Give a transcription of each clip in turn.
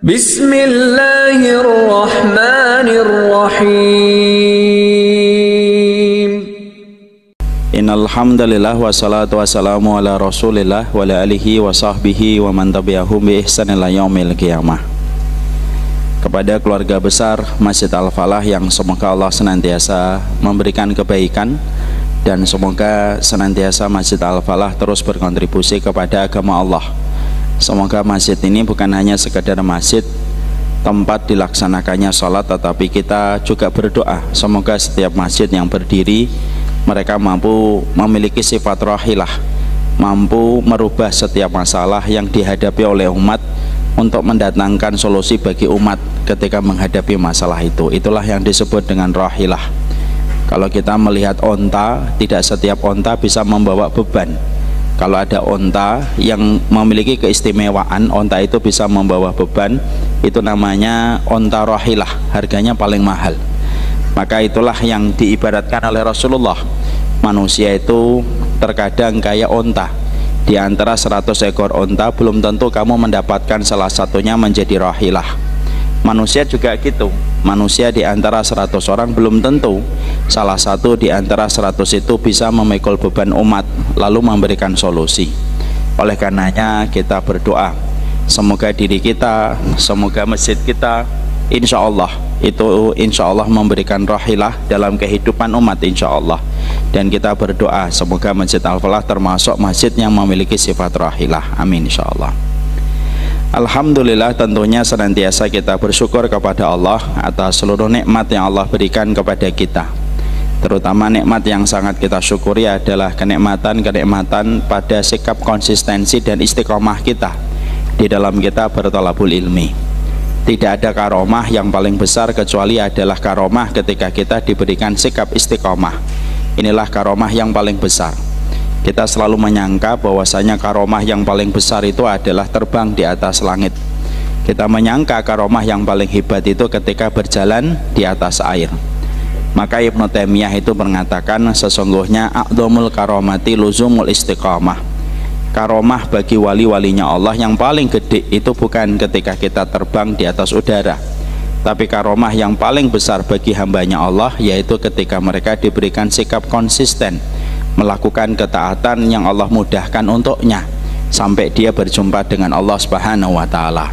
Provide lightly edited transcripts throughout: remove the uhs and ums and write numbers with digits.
Bismillahirrahmanirrahim. Innal hamdalillah wassalatu wassalamu ala Rasulillah wa ala alihi wa sahbihi wa man tabi'ahum bi ihsan ila yaumil qiyamah. Kepada keluarga besar Masjid Al-Falah yang semoga Allah senantiasa memberikan kebaikan dan semoga senantiasa Masjid Al-Falah terus berkontribusi kepada agama Allah. Semoga masjid ini bukan hanya sekedar masjid tempat dilaksanakannya sholat, tetapi kita juga berdoa semoga setiap masjid yang berdiri mereka mampu memiliki sifat rahilah, mampu merubah setiap masalah yang dihadapi oleh umat untuk mendatangkan solusi bagi umat ketika menghadapi masalah itu. Itulah yang disebut dengan rahilah. Kalau kita melihat onta, tidak setiap onta bisa membawa beban. Kalau ada onta yang memiliki keistimewaan, onta itu bisa membawa beban, itu namanya onta rahilah, harganya paling mahal. Maka itulah yang diibaratkan oleh Rasulullah. Manusia itu terkadang kayak onta. Di antara 100 ekor onta belum tentu kamu mendapatkan salah satunya menjadi rahilah. Manusia juga gitu. Manusia di antara 100 orang belum tentu salah satu di antara 100 itu bisa memikul beban umat lalu memberikan solusi. Oleh karenanya kita berdoa semoga diri kita, semoga masjid kita insya Allah memberikan rahilah dalam kehidupan umat insya Allah. Dan kita berdoa semoga Masjid Al-Falah termasuk masjid yang memiliki sifat rahilah, amin insya Allah. Alhamdulillah, tentunya senantiasa kita bersyukur kepada Allah atas seluruh nikmat yang Allah berikan kepada kita. Terutama nikmat yang sangat kita syukuri adalah kenikmatan pada sikap konsistensi dan istiqomah kita di dalam kita berthalabul ilmi. Tidak ada karomah yang paling besar kecuali adalah karomah ketika kita diberikan sikap istiqomah. Inilah karomah yang paling besar. Kita selalu menyangka bahwasanya karomah yang paling besar itu adalah terbang di atas langit. Kita menyangka karomah yang paling hebat itu ketika berjalan di atas air. Maka Ibnu Taimiyah itu mengatakan sesungguhnya a'dhamul karomati luzumul istiqamah. Karomah bagi wali-walinya Allah yang paling gede itu bukan ketika kita terbang di atas udara, tapi karomah yang paling besar bagi hambanya Allah yaitu ketika mereka diberikan sikap konsisten melakukan ketaatan yang Allah mudahkan untuknya sampai dia berjumpa dengan Allah Subhanahu wa Ta'ala.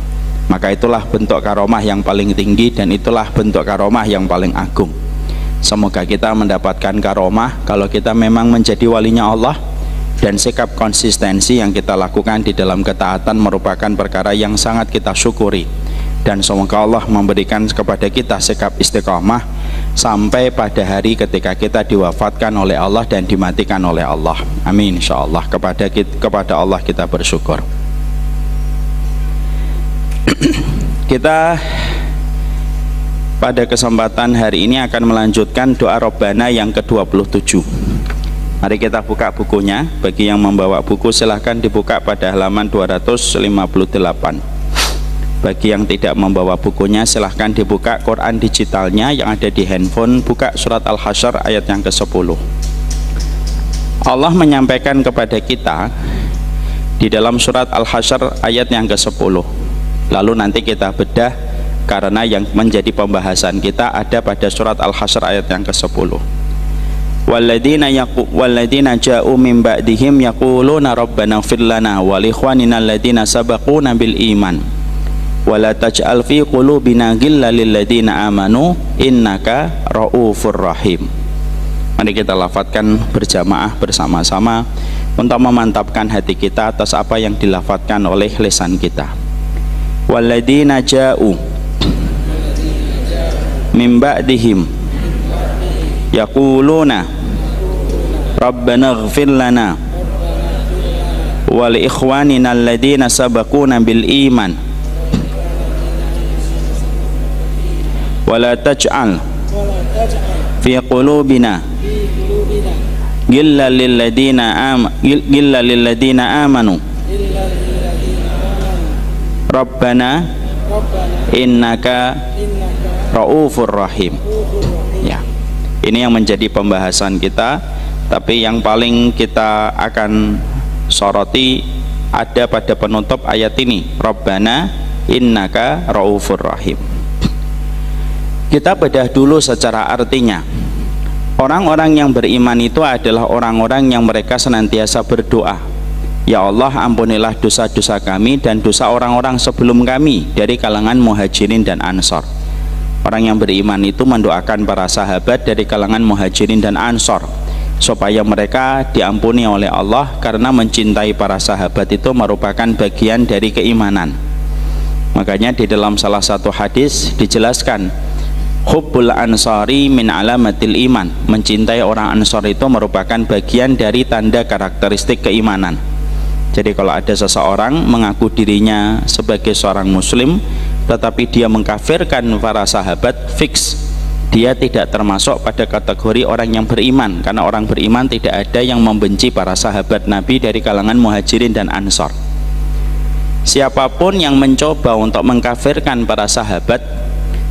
Maka itulah bentuk karomah yang paling tinggi dan itulah bentuk karomah yang paling agung. Semoga kita mendapatkan karomah kalau kita memang menjadi walinya Allah dan sikap konsistensi yang kita lakukan di dalam ketaatan merupakan perkara yang sangat kita syukuri. Dan semoga Allah memberikan kepada kita sikap istiqamah sampai pada hari ketika kita diwafatkan oleh Allah dan dimatikan oleh Allah, amin insyaallah. Kepada Allah kita bersyukur. Kita pada kesempatan hari ini akan melanjutkan doa Rabbana yang ke-27. Mari kita buka bukunya. Bagi yang membawa buku silahkan dibuka pada halaman 258. Bagi yang tidak membawa bukunya silahkan dibuka Quran digitalnya yang ada di handphone, buka surat Al-Hasyr ayat yang ke-10. Allah menyampaikan kepada kita di dalam surat Al-Hasyr ayat yang ke-10. Lalu nanti kita bedah karena yang menjadi pembahasan kita ada pada surat Al-Hasyr ayat yang ke-10. Walladzina ja'u min ba'dihim yaquluna rabbana ighfir lana wa li ikhwanina alladzina sabaquna bil iman wala taj'al fi qulubina ghillan lil ladzina amanu innaka raufur rahim. Mari kita lafadzkan berjamaah bersama-sama untuk memantapkan hati kita atas apa yang dilafadzkan oleh lisan kita. Walladzina ja'u min ba'dihim yaquluna rabbana ighfir lana wa li ikhwanina alladzina sabaquna bil iman wala taj'al fi qulubina ghillan lil ladzina amanu rabbana innaka raufur rahim. Ya, ini yang menjadi pembahasan kita, tapi yang paling kita akan soroti ada pada penutup ayat ini, Rabbana innaka raufur rahim. Kita bedah dulu secara artinya. Orang-orang yang beriman itu adalah orang-orang yang mereka senantiasa berdoa, ya Allah, ampunilah dosa-dosa kami dan dosa orang-orang sebelum kami dari kalangan muhajirin dan ansor. Orang yang beriman itu mendoakan para sahabat dari kalangan muhajirin dan ansor supaya mereka diampuni oleh Allah, karena mencintai para sahabat itu merupakan bagian dari keimanan. Makanya di dalam salah satu hadis dijelaskan, hubbul ansari min alamatil iman, mencintai orang ansor itu merupakan bagian dari tanda karakteristik keimanan. Jadi kalau ada seseorang mengaku dirinya sebagai seorang muslim tetapi dia mengkafirkan para sahabat, fix dia tidak termasuk pada kategori orang yang beriman, karena orang beriman tidak ada yang membenci para sahabat Nabi dari kalangan muhajirin dan ansor. Siapapun yang mencoba untuk mengkafirkan para sahabat,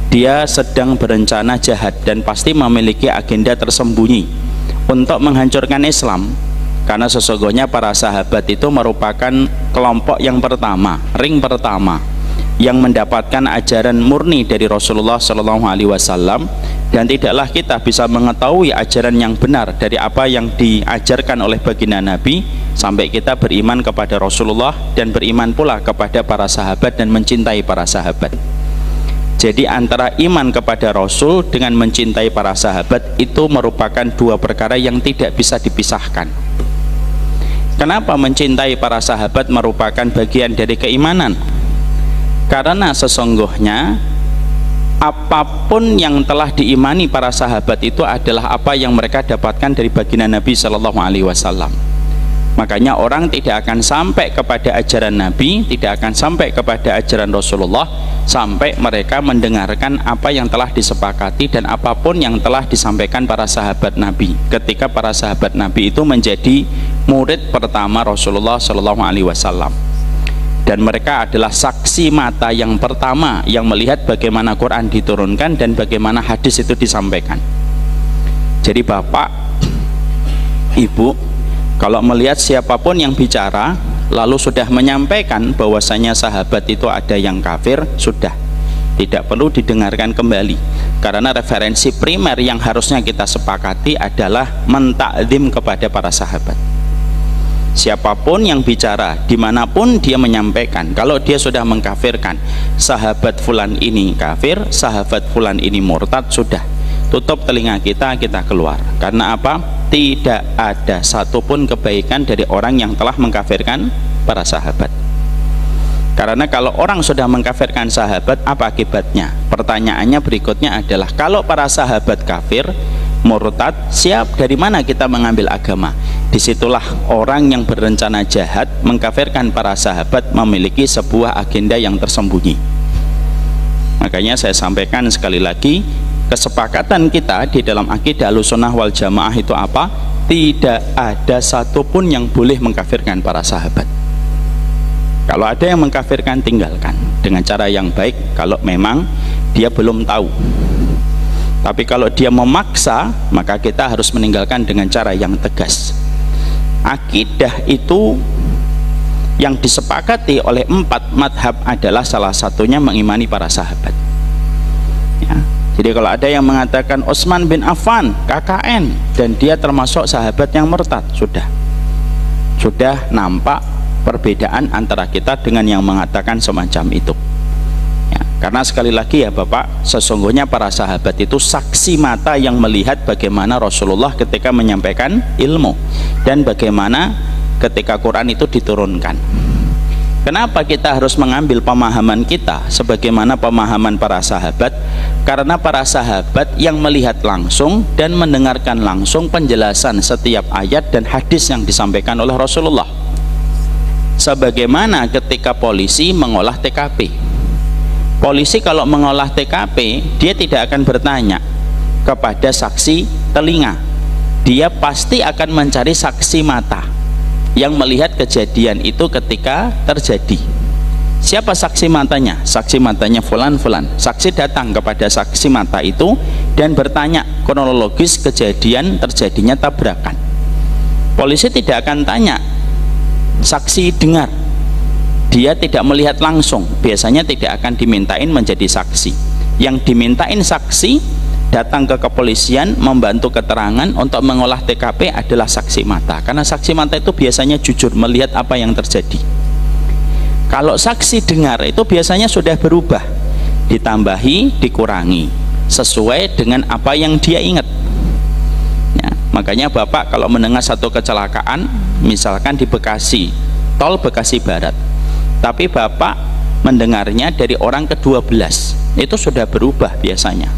dia sedang berencana jahat dan pasti memiliki agenda tersembunyi untuk menghancurkan Islam. Karena sesungguhnya para sahabat itu merupakan kelompok yang pertama, ring pertama yang mendapatkan ajaran murni dari Rasulullah SAW, dan tidaklah kita bisa mengetahui ajaran yang benar dari apa yang diajarkan oleh baginda Nabi sampai kita beriman kepada Rasulullah dan beriman pula kepada para sahabat dan mencintai para sahabat. Jadi antara iman kepada Rasul dengan mencintai para sahabat itu merupakan dua perkara yang tidak bisa dipisahkan. Kenapa mencintai para sahabat merupakan bagian dari keimanan? Karena sesungguhnya apapun yang telah diimani para sahabat itu adalah apa yang mereka dapatkan dari baginda Nabi SAW. Makanya orang tidak akan sampai kepada ajaran Nabi, tidak akan sampai kepada ajaran Rasulullah sampai mereka mendengarkan apa yang telah disepakati dan apapun yang telah disampaikan para sahabat Nabi ketika para sahabat Nabi itu menjadi murid pertama Rasulullah SAW. Dan mereka adalah saksi mata yang pertama yang melihat bagaimana Quran diturunkan dan bagaimana hadis itu disampaikan. Jadi Bapak, Ibu, kalau melihat siapapun yang bicara lalu sudah menyampaikan bahwasanya sahabat itu ada yang kafir, sudah tidak perlu didengarkan kembali, karena referensi primer yang harusnya kita sepakati adalah mentakzim kepada para sahabat. Siapapun yang bicara, dimanapun dia menyampaikan, kalau dia sudah mengkafirkan sahabat fulan ini kafir, sahabat fulan ini murtad, sudah tutup telinga kita keluar. Karena apa? Tidak ada satupun kebaikan dari orang yang telah mengkafirkan para sahabat. Karena kalau orang sudah mengkafirkan sahabat, apa akibatnya? Pertanyaannya berikutnya adalah, kalau para sahabat kafir, murtad, siap, dari mana kita mengambil agama? Disitulah orang yang berencana jahat mengkafirkan para sahabat memiliki sebuah agenda yang tersembunyi. Makanya saya sampaikan sekali lagi, kesepakatan kita di dalam akidah Ahlussunnah wal Jamaah itu apa? Tidak ada satupun yang boleh mengkafirkan para sahabat. Kalau ada yang mengkafirkan, tinggalkan dengan cara yang baik kalau memang dia belum tahu. Tapi kalau dia memaksa, maka kita harus meninggalkan dengan cara yang tegas. Akidah itu yang disepakati oleh 4 madhab adalah salah satunya mengimani para sahabat ya. Jadi kalau ada yang mengatakan Utsman bin Affan KKN dan dia termasuk sahabat yang murtad, sudah nampak perbedaan antara kita dengan yang mengatakan semacam itu ya. Karena sekali lagi ya Bapak, sesungguhnya para sahabat itu saksi mata yang melihat bagaimana Rasulullah ketika menyampaikan ilmu dan bagaimana ketika Quran itu diturunkan. Kenapa kita harus mengambil pemahaman kita sebagaimana pemahaman para sahabat? Karena para sahabat yang melihat langsung dan mendengarkan langsung penjelasan setiap ayat dan hadis yang disampaikan oleh Rasulullah. Sebagaimana ketika polisi mengolah TKP, polisi kalau mengolah TKP dia tidak akan bertanya kepada saksi telinga, dia pasti akan mencari saksi mata yang melihat kejadian itu ketika terjadi. Siapa saksi matanya? Saksi matanya fulan. Saksi datang kepada saksi mata itu dan bertanya kronologis kejadian terjadinya tabrakan. Polisi tidak akan tanya saksi dengar, dia tidak melihat langsung, biasanya tidak akan dimintain menjadi saksi. Yang dimintain saksi datang ke kepolisian membantu keterangan untuk mengolah TKP adalah saksi mata, karena saksi mata itu biasanya jujur melihat apa yang terjadi. Kalau saksi dengar itu biasanya sudah berubah, ditambahi, dikurangi sesuai dengan apa yang dia ingat ya. Makanya Bapak kalau mendengar satu kecelakaan misalkan di Bekasi, tol Bekasi Barat, tapi Bapak mendengarnya dari orang ke-12, itu sudah berubah biasanya.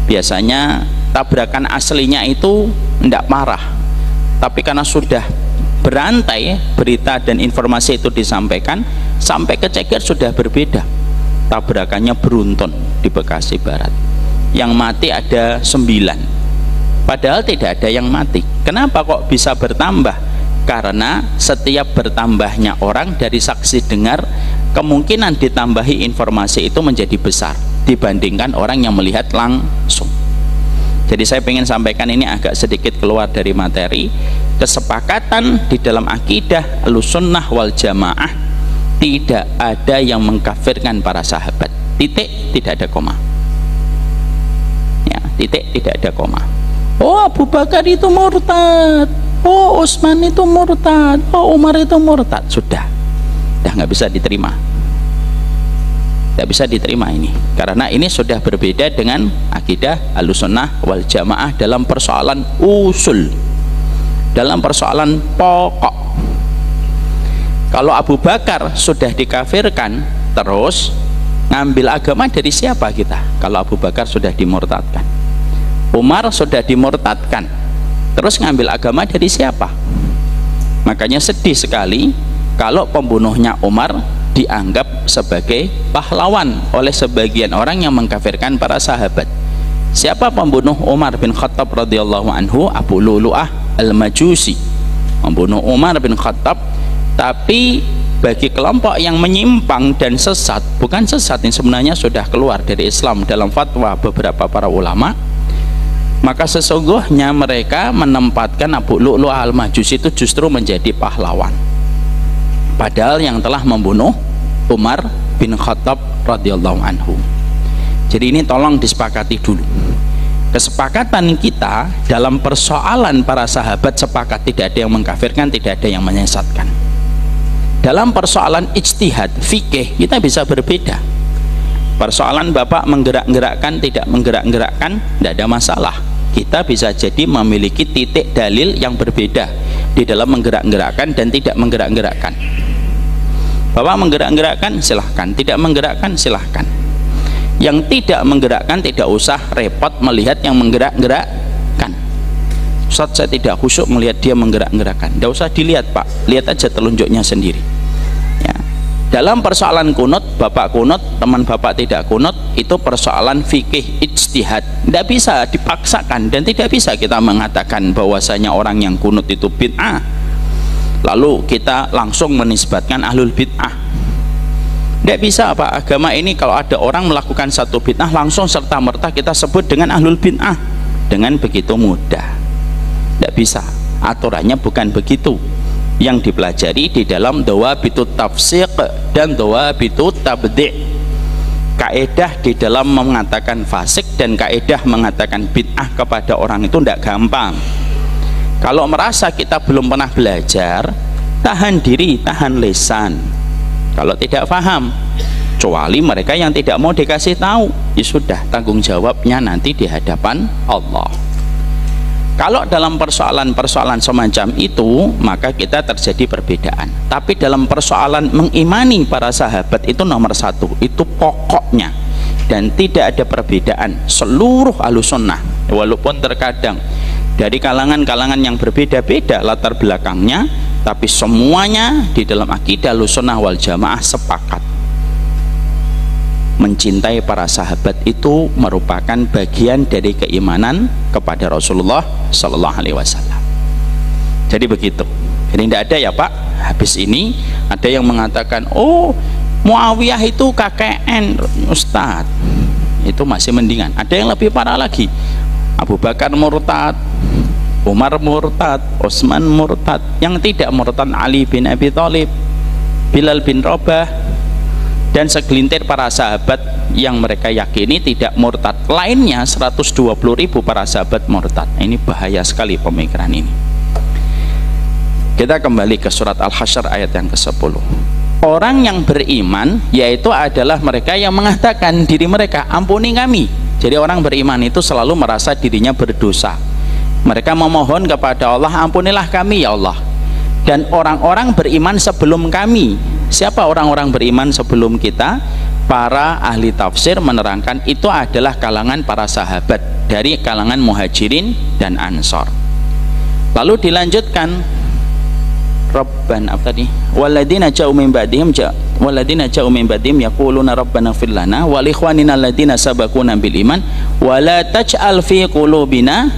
Biasanya tabrakan aslinya itu tidak marah, tapi karena sudah berantai berita dan informasi itu disampaikan, sampai ke Ceger sudah berbeda. Tabrakannya beruntun di Bekasi Barat, yang mati ada 9, padahal tidak ada yang mati. Kenapa kok bisa bertambah? Karena setiap bertambahnya orang dari saksi dengar, kemungkinan ditambahi informasi itu menjadi besar dibandingkan orang yang melihat langsung. Jadi saya ingin sampaikan ini agak sedikit keluar dari materi. Kesepakatan di dalam akidah Ahlussunnah wal Jamaah, tidak ada yang mengkafirkan para sahabat. Titik, tidak ada koma ya, titik, tidak ada koma. Oh, Abu Bakar itu murtad, oh Utsman itu murtad, oh Umar itu murtad. Sudah nggak bisa diterima, tidak bisa diterima ini, karena ini sudah berbeda dengan akidah Ahlussunnah wal Jamaah dalam persoalan usul, dalam persoalan pokok. Kalau Abu Bakar sudah dikafirkan, terus ngambil agama dari siapa kita? Kalau Abu Bakar sudah dimurtadkan, Umar sudah dimurtadkan, terus ngambil agama dari siapa? Makanya sedih sekali kalau pembunuhnya Umar dianggap sebagai pahlawan oleh sebagian orang yang mengkafirkan para sahabat. Siapa pembunuh Umar bin Khattab radhiyallahu anhu? Abu Lu'lu'ah al-Majusi membunuh Umar bin Khattab. Tapi bagi kelompok yang menyimpang dan sesat, bukan sesat, yang sebenarnya sudah keluar dari Islam dalam fatwa beberapa para ulama, maka sesungguhnya mereka menempatkan Abu Lu'lu'ah al-Majusi itu justru menjadi pahlawan, padahal yang telah membunuh Umar bin Khattab radhiyallahu anhu. Jadi ini tolong disepakati dulu. Kesepakatan kita dalam persoalan para sahabat sepakat, tidak ada yang mengkafirkan, tidak ada yang menyesatkan. Dalam persoalan ijtihad fikih kita bisa berbeda. Persoalan Bapak menggerak-gerakkan, tidak menggerak-gerakkan, tidak ada masalah. Kita bisa jadi memiliki titik dalil yang berbeda di dalam menggerak-gerakkan dan tidak menggerak-gerakkan. Bapak menggerak-gerakkan silahkan, tidak menggerakkan silahkan. Yang tidak menggerakkan tidak usah repot melihat yang menggerak-gerakkan. Ustaz, saya tidak khusyuk melihat dia menggerak-gerakkan. Tidak usah dilihat Pak, lihat aja telunjuknya sendiri ya. Dalam persoalan kunut, Bapak kunut, teman Bapak tidak kunut, itu persoalan fikih ijtihad, tidak bisa dipaksakan, dan tidak bisa kita mengatakan bahwasanya orang yang kunut itu bid'ah lalu kita langsung menisbatkan ahlul bid'ah. Tidak bisa Pak, agama ini kalau ada orang melakukan satu bid'ah langsung serta-merta kita sebut dengan ahlul bid'ah dengan begitu mudah. Tidak bisa, aturannya bukan begitu. Yang dipelajari di dalam dhawabitut tafsiq dan dhawabitut tabdi'. Kaedah di dalam mengatakan fasik dan kaedah mengatakan bid'ah kepada orang itu tidak gampang. Kalau merasa kita belum pernah belajar, tahan diri, tahan lisan. Kalau tidak paham, kecuali mereka yang tidak mau dikasih tahu, ya sudah, tanggung jawabnya nanti di hadapan Allah. Kalau dalam persoalan-persoalan semacam itu, maka kita terjadi perbedaan. Tapi dalam persoalan mengimani para sahabat itu nomor satu, itu pokoknya, dan tidak ada perbedaan. Seluruh Ahlussunnah, walaupun terkadang dari kalangan-kalangan yang berbeda-beda latar belakangnya, tapi semuanya di dalam akidah Ahlussunnah wal Jamaah sepakat mencintai para sahabat itu merupakan bagian dari keimanan kepada Rasulullah Sallallahu Alaihi Wasallam. Jadi begitu. Jadi tidak ada ya Pak, habis ini ada yang mengatakan, oh Muawiyah itu KKN. Ustadz, itu masih mendingan. Ada yang lebih parah lagi, Abu Bakar murtad, Umar murtad, Utsman murtad. Yang tidak murtad Ali bin Abi Thalib. Bilal bin Rabah, dan segelintir para sahabat yang mereka yakini tidak murtad. Lainnya 120.000 para sahabat murtad. Ini bahaya sekali pemikiran ini. Kita kembali ke surat Al-Hasyr ayat yang ke-10. Orang yang beriman yaitu adalah mereka yang mengatakan diri mereka, ampuni kami. Jadi orang beriman itu selalu merasa dirinya berdosa. Mereka memohon kepada Allah, ampunilah kami ya Allah. Dan orang-orang beriman sebelum kami. Siapa orang-orang beriman sebelum kita? Para ahli tafsir menerangkan itu adalah kalangan para sahabat dari kalangan muhajirin dan ansor. Lalu dilanjutkan, Rabbana apa tadi? Walladzina ja'u min ba'dihim yaquluna rabbana ighfir lana wa li ikhwanina alladzina sabaquna bil iman wa la taj'al fi qulubina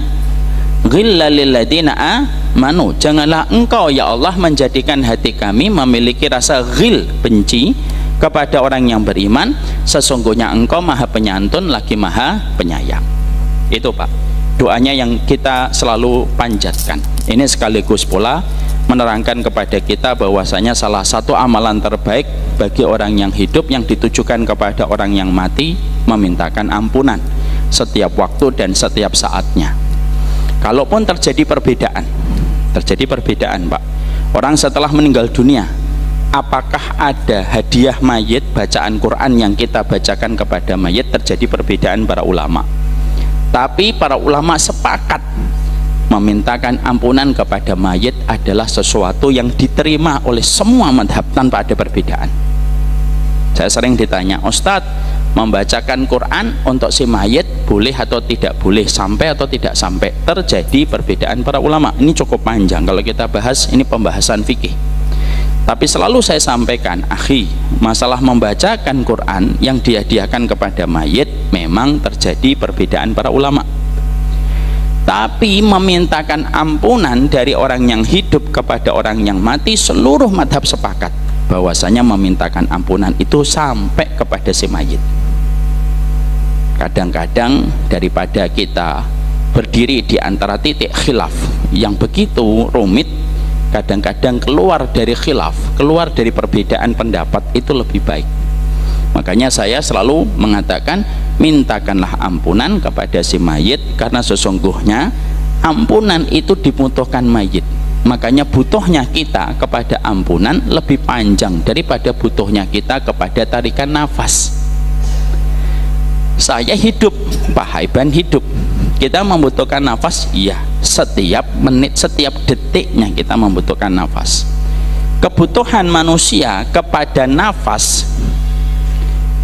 ghillal lil ladzina amanu. Janganlah engkau ya Allah menjadikan hati kami memiliki rasa ghil, benci kepada orang yang beriman. Sesungguhnya engkau maha penyantun lagi maha penyayang. Itu Pak, doanya yang kita selalu panjatkan. Ini sekaligus pula menerangkan kepada kita bahwasanya salah satu amalan terbaik bagi orang yang hidup yang ditujukan kepada orang yang mati, memintakan ampunan setiap waktu dan setiap saatnya. Kalaupun terjadi perbedaan Pak, orang setelah meninggal dunia, apakah ada hadiah mayit, bacaan Quran yang kita bacakan kepada mayit? Terjadi perbedaan para ulama, tapi para ulama sepakat memintakan ampunan kepada mayit adalah sesuatu yang diterima oleh semua madhab tanpa ada perbedaan. Saya sering ditanya, Ustadz, membacakan Quran untuk si mayit boleh atau tidak boleh, sampai atau tidak sampai? Terjadi perbedaan para ulama. Ini cukup panjang kalau kita bahas, ini pembahasan fikih. Tapi selalu saya sampaikan, akhi, masalah membacakan Quran yang dihadiahkan kepada mayit memang terjadi perbedaan para ulama. Tapi memintakan ampunan dari orang yang hidup kepada orang yang mati, seluruh madhab sepakat bahwasanya memintakan ampunan itu sampai kepada si mayit. Kadang-kadang daripada kita berdiri di antara titik khilaf yang begitu rumit, kadang-kadang keluar dari khilaf, keluar dari perbedaan pendapat itu lebih baik. Makanya saya selalu mengatakan, mintakanlah ampunan kepada si mayit, karena sesungguhnya ampunan itu dibutuhkan mayit. Makanya butuhnya kita kepada ampunan lebih panjang daripada butuhnya kita kepada tarikan nafas. Saya hidup, Pak Haiban hidup, kita membutuhkan nafas, iya, setiap menit, setiap detiknya kita membutuhkan nafas. Kebutuhan manusia kepada nafas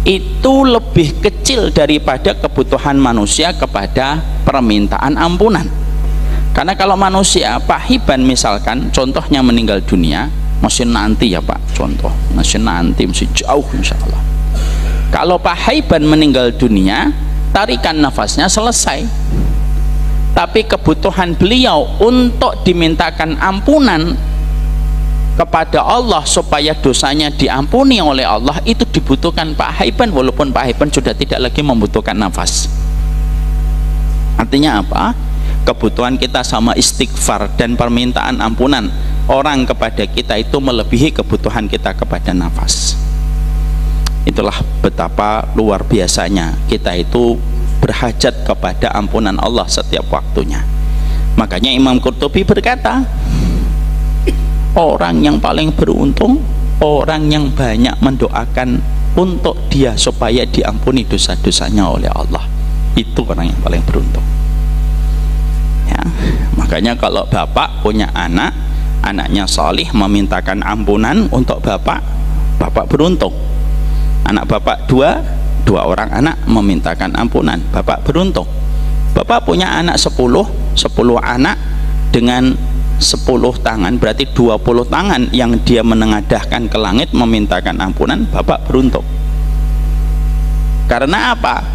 itu lebih kecil daripada kebutuhan manusia kepada permintaan ampunan. Karena kalau manusia, Pak Hiban misalkan contohnya meninggal dunia, masih nanti ya Pak, contoh masih nanti, masih jauh insya Allah. Kalau Pak Hiban meninggal dunia, tarikan nafasnya selesai, tapi kebutuhan beliau untuk dimintakan ampunan kepada Allah supaya dosanya diampuni oleh Allah itu dibutuhkan Pak Haiban, walaupun Pak Haiban sudah tidak lagi membutuhkan nafas. Artinya apa? Kebutuhan kita sama istighfar dan permintaan ampunan orang kepada kita itu melebihi kebutuhan kita kepada nafas. Itulah betapa luar biasanya kita itu berhajat kepada ampunan Allah setiap waktunya. Makanya Imam Qurtubi berkata, orang yang paling beruntung orang yang banyak mendoakan untuk dia supaya diampuni dosa-dosanya oleh Allah. Itu orang yang paling beruntung ya. Makanya kalau bapak punya anak, anaknya salih, memintakan ampunan untuk bapak, bapak beruntung. Anak bapak dua orang anak memintakan ampunan, bapak beruntung. Bapak punya anak 10 anak dengan 10 tangan, berarti 20 tangan yang dia menengadahkan ke langit memintakan ampunan, bapak beruntung. Karena apa?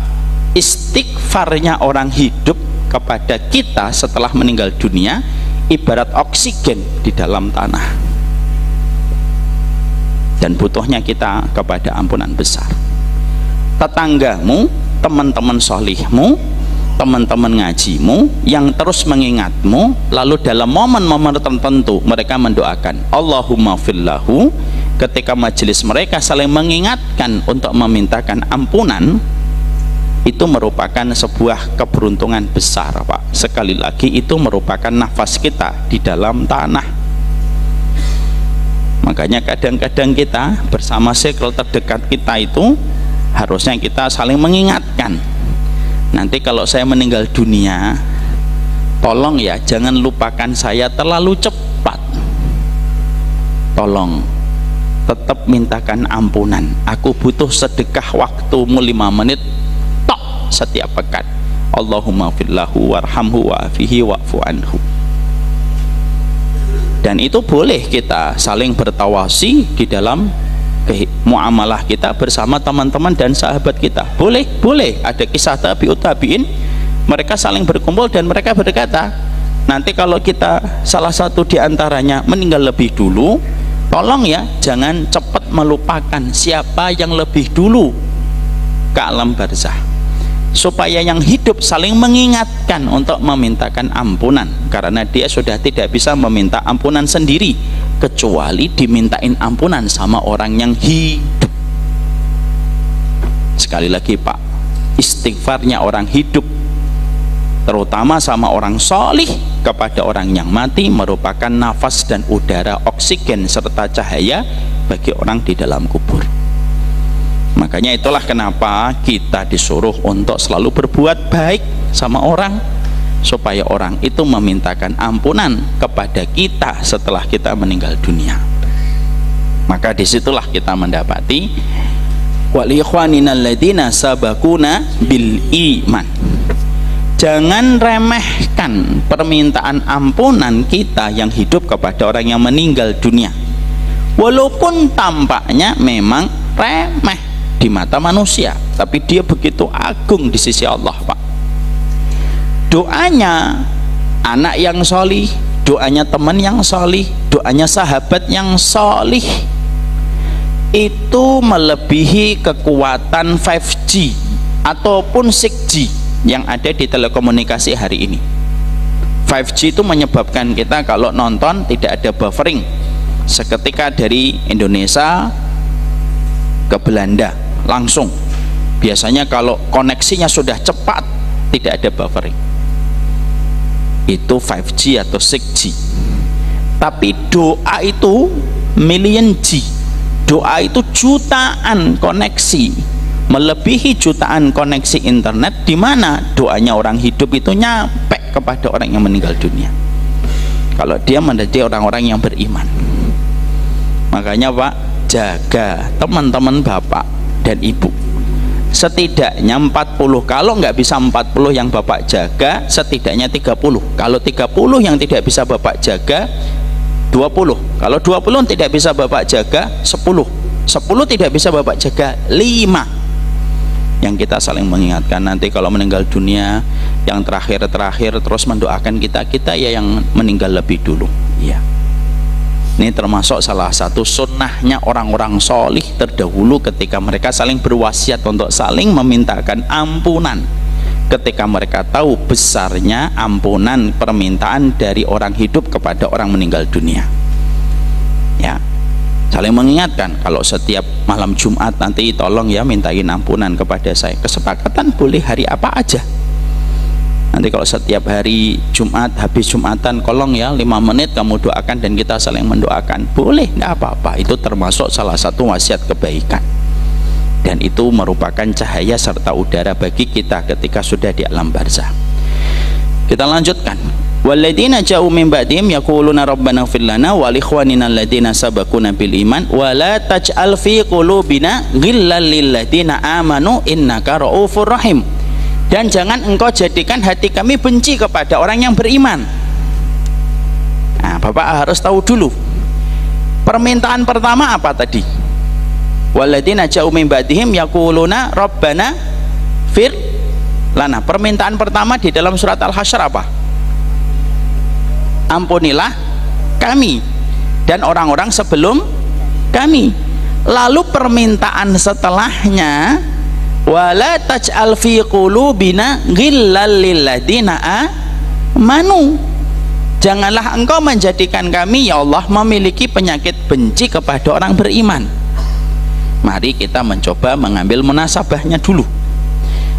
Istighfarnya orang hidup kepada kita setelah meninggal dunia ibarat oksigen di dalam tanah, dan butuhnya kita kepada ampunan besar. Tetanggamu, teman-teman solihmu, teman-teman ngajimu yang terus mengingatmu, lalu dalam momen-momen tertentu mereka mendoakan Allahumma fillahu ketika majelis mereka saling mengingatkan untuk memintakan ampunan, itu merupakan sebuah keberuntungan besar, Pak. Sekali lagi, itu merupakan nafas kita di dalam tanah. Makanya kadang-kadang kita bersama circle terdekat kita itu harusnya kita saling mengingatkan, nanti kalau saya meninggal dunia, tolong ya jangan lupakan saya terlalu cepat, tolong tetap mintakan ampunan. Aku butuh sedekah waktumu 5 menit tok setiap pekan. Allahumma fillahu warhamhu wa'afihi wa'fu anhu. Dan itu boleh kita saling bertawasi di dalam muamalah kita bersama teman-teman dan sahabat kita. Boleh ada kisah tabi'ut tabi'in, mereka saling berkumpul dan mereka berkata, nanti kalau kita salah satu di antaranya meninggal lebih dulu, tolong ya jangan cepat melupakan siapa yang lebih dulu ke alam barzah, supaya yang hidup saling mengingatkan untuk memintakan ampunan, karena dia sudah tidak bisa meminta ampunan sendiri kecuali dimintain ampunan sama orang yang hidup. Sekali lagi Pak, istighfarnya orang hidup, terutama sama orang solih kepada orang yang mati, merupakan nafas dan udara, oksigen serta cahaya bagi orang di dalam kubur. Makanya itulah kenapa kita disuruh untuk selalu berbuat baik sama orang, supaya orang itu memintakan ampunan kepada kita setelah kita meninggal dunia. Maka disitulah kita mendapati wal ikhwanina alladzina sabaquna bil iman. Jangan remehkan permintaan ampunan kita yang hidup kepada orang yang meninggal dunia, walaupun tampaknya memang remeh di mata manusia, tapi dia begitu agung di sisi Allah, Pak. Doanya anak yang solih, doanya teman yang solih, doanya sahabat yang solih, itu melebihi kekuatan 5G ataupun 6G yang ada di telekomunikasi hari ini. 5G itu menyebabkan kita kalau nonton tidak ada buffering, seketika dari Indonesia ke Belanda langsung. Biasanya kalau koneksinya sudah cepat tidak ada buffering, itu 5G atau 6G. Tapi doa itu million G, doa itu jutaan koneksi, melebihi jutaan koneksi internet, di mana doanya orang hidup itu nyampe kepada orang yang meninggal dunia kalau dia menjadi orang-orang yang beriman. Makanya Pak, jaga teman-teman Bapak dan Ibu setidaknya 40, kalau nggak bisa 40 yang Bapak jaga, setidaknya 30. Kalau 30 yang tidak bisa Bapak jaga, 20. Kalau 20 tidak bisa Bapak jaga, 10. 10 tidak bisa Bapak jaga, 5. Yang kita saling mengingatkan, nanti kalau meninggal dunia yang terakhir terus mendoakan kita ya yang meninggal lebih dulu. Iya. Ini termasuk salah satu sunnahnya orang-orang solih terdahulu, ketika mereka saling berwasiat untuk saling memintakan ampunan ketika mereka tahu besarnya ampunan permintaan dari orang hidup kepada orang meninggal dunia. Ya, saling mengingatkan, kalau setiap malam Jumat nanti tolong ya mintain ampunan kepada saya. Kesepakatan boleh hari apa aja. Nanti kalau setiap hari Jumat, habis Jumatan, kolong ya 5 menit kamu doakan dan kita saling mendoakan. Boleh, tidak apa-apa. Itu termasuk salah satu wasiat kebaikan, dan itu merupakan cahaya serta udara bagi kita ketika sudah di alam barzah. Kita lanjutkan. Walladzina ja'u min ba'dihim yaquluna rabbana ighfir lana wa li ikhwanina alladzina sabaquna bil iman wa la taj'al fi qulubina ghillan lil ladzina amanu innaka ra'ufur rahim. Dan jangan engkau jadikan hati kami benci kepada orang yang beriman. Nah, Bapak harus tahu dulu, permintaan pertama apa tadi? Walladzina ja'u min ba'dihim yaquluna rabbana fir lana. Permintaan pertama di dalam surat Al-Hasyr apa? Ampunilah kami dan orang-orang sebelum kami. Lalu permintaan setelahnya, wala taj'al fi qulubina ghillal lil ladzina amanu. janganlah engkau menjadikan kami ya Allah memiliki penyakit benci kepada orang beriman. Mari kita mencoba mengambil munasabahnya dulu.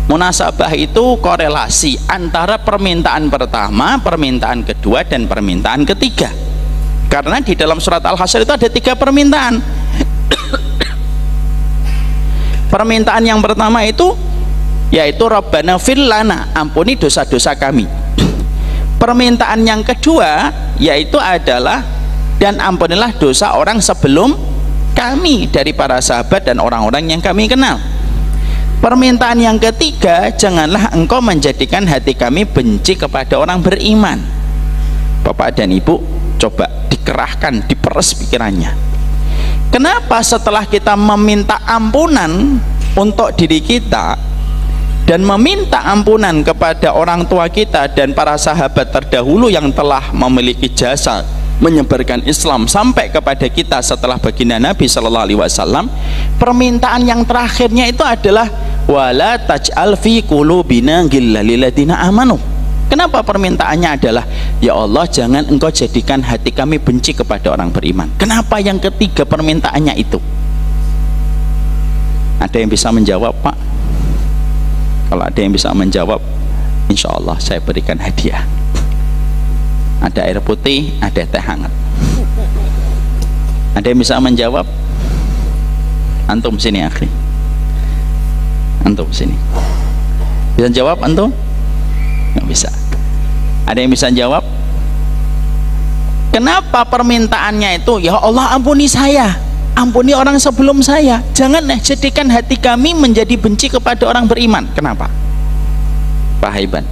Munasabah itu korelasi antara permintaan pertama, permintaan kedua, dan permintaan ketiga. Karena di dalam surat Al-Hasyr itu ada 3 permintaan. Permintaan yang pertama itu yaitu Rabbana fir lana, ampuni dosa-dosa kami. Permintaan yang kedua yaitu adalah dan ampunilah dosa orang sebelum kami dari para sahabat dan orang-orang yang kami kenal. Permintaan yang ketiga, janganlah engkau menjadikan hati kami benci kepada orang beriman. Bapak dan Ibu, coba dikerahkan, diperes pikirannya. Kenapa setelah kita meminta ampunan untuk diri kita dan meminta ampunan kepada orang tua kita dan para sahabat terdahulu yang telah memiliki jasa menyebarkan Islam sampai kepada kita setelah baginda Nabi Shallallahu Alaihi Wasallam, permintaan yang terakhirnya itu adalah wala taj'al fi qulubina ghillan lil ladzina amanu. Kenapa permintaannya adalah ya Allah jangan engkau jadikan hati kami benci kepada orang beriman? Kenapa yang ketiga permintaannya itu? Ada yang bisa menjawab, Pak? Kalau ada yang bisa menjawab, insya Allah saya berikan hadiah. Ada air putih, ada teh hangat. Ada yang bisa menjawab? Antum sini, akhi. Antum sini. Bisa jawab antum? Nggak bisa. Ada yang bisa jawab? Kenapa permintaannya itu ya Allah ampuni saya, ampuni orang sebelum saya, jangan jadikan hati kami menjadi benci kepada orang beriman? Kenapa? Pak Haiban.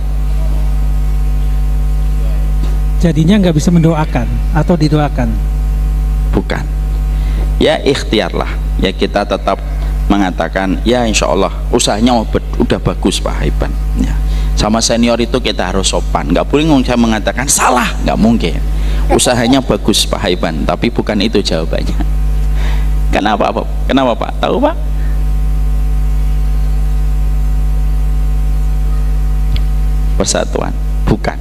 Jadinya nggak bisa mendoakan atau didoakan? Bukan. Ya ikhtiarlah, ya kita tetap mengatakan ya insya Allah usahanya udah bagus Pak Haiban ya. Sama senior itu kita harus sopan, nggak boleh saya mengatakan salah, nggak mungkin. Usahanya bagus Pak Haiban, tapi bukan itu jawabannya. Kenapa Pak? Kenapa Pak? Tahu Pak? Persatuan, bukan.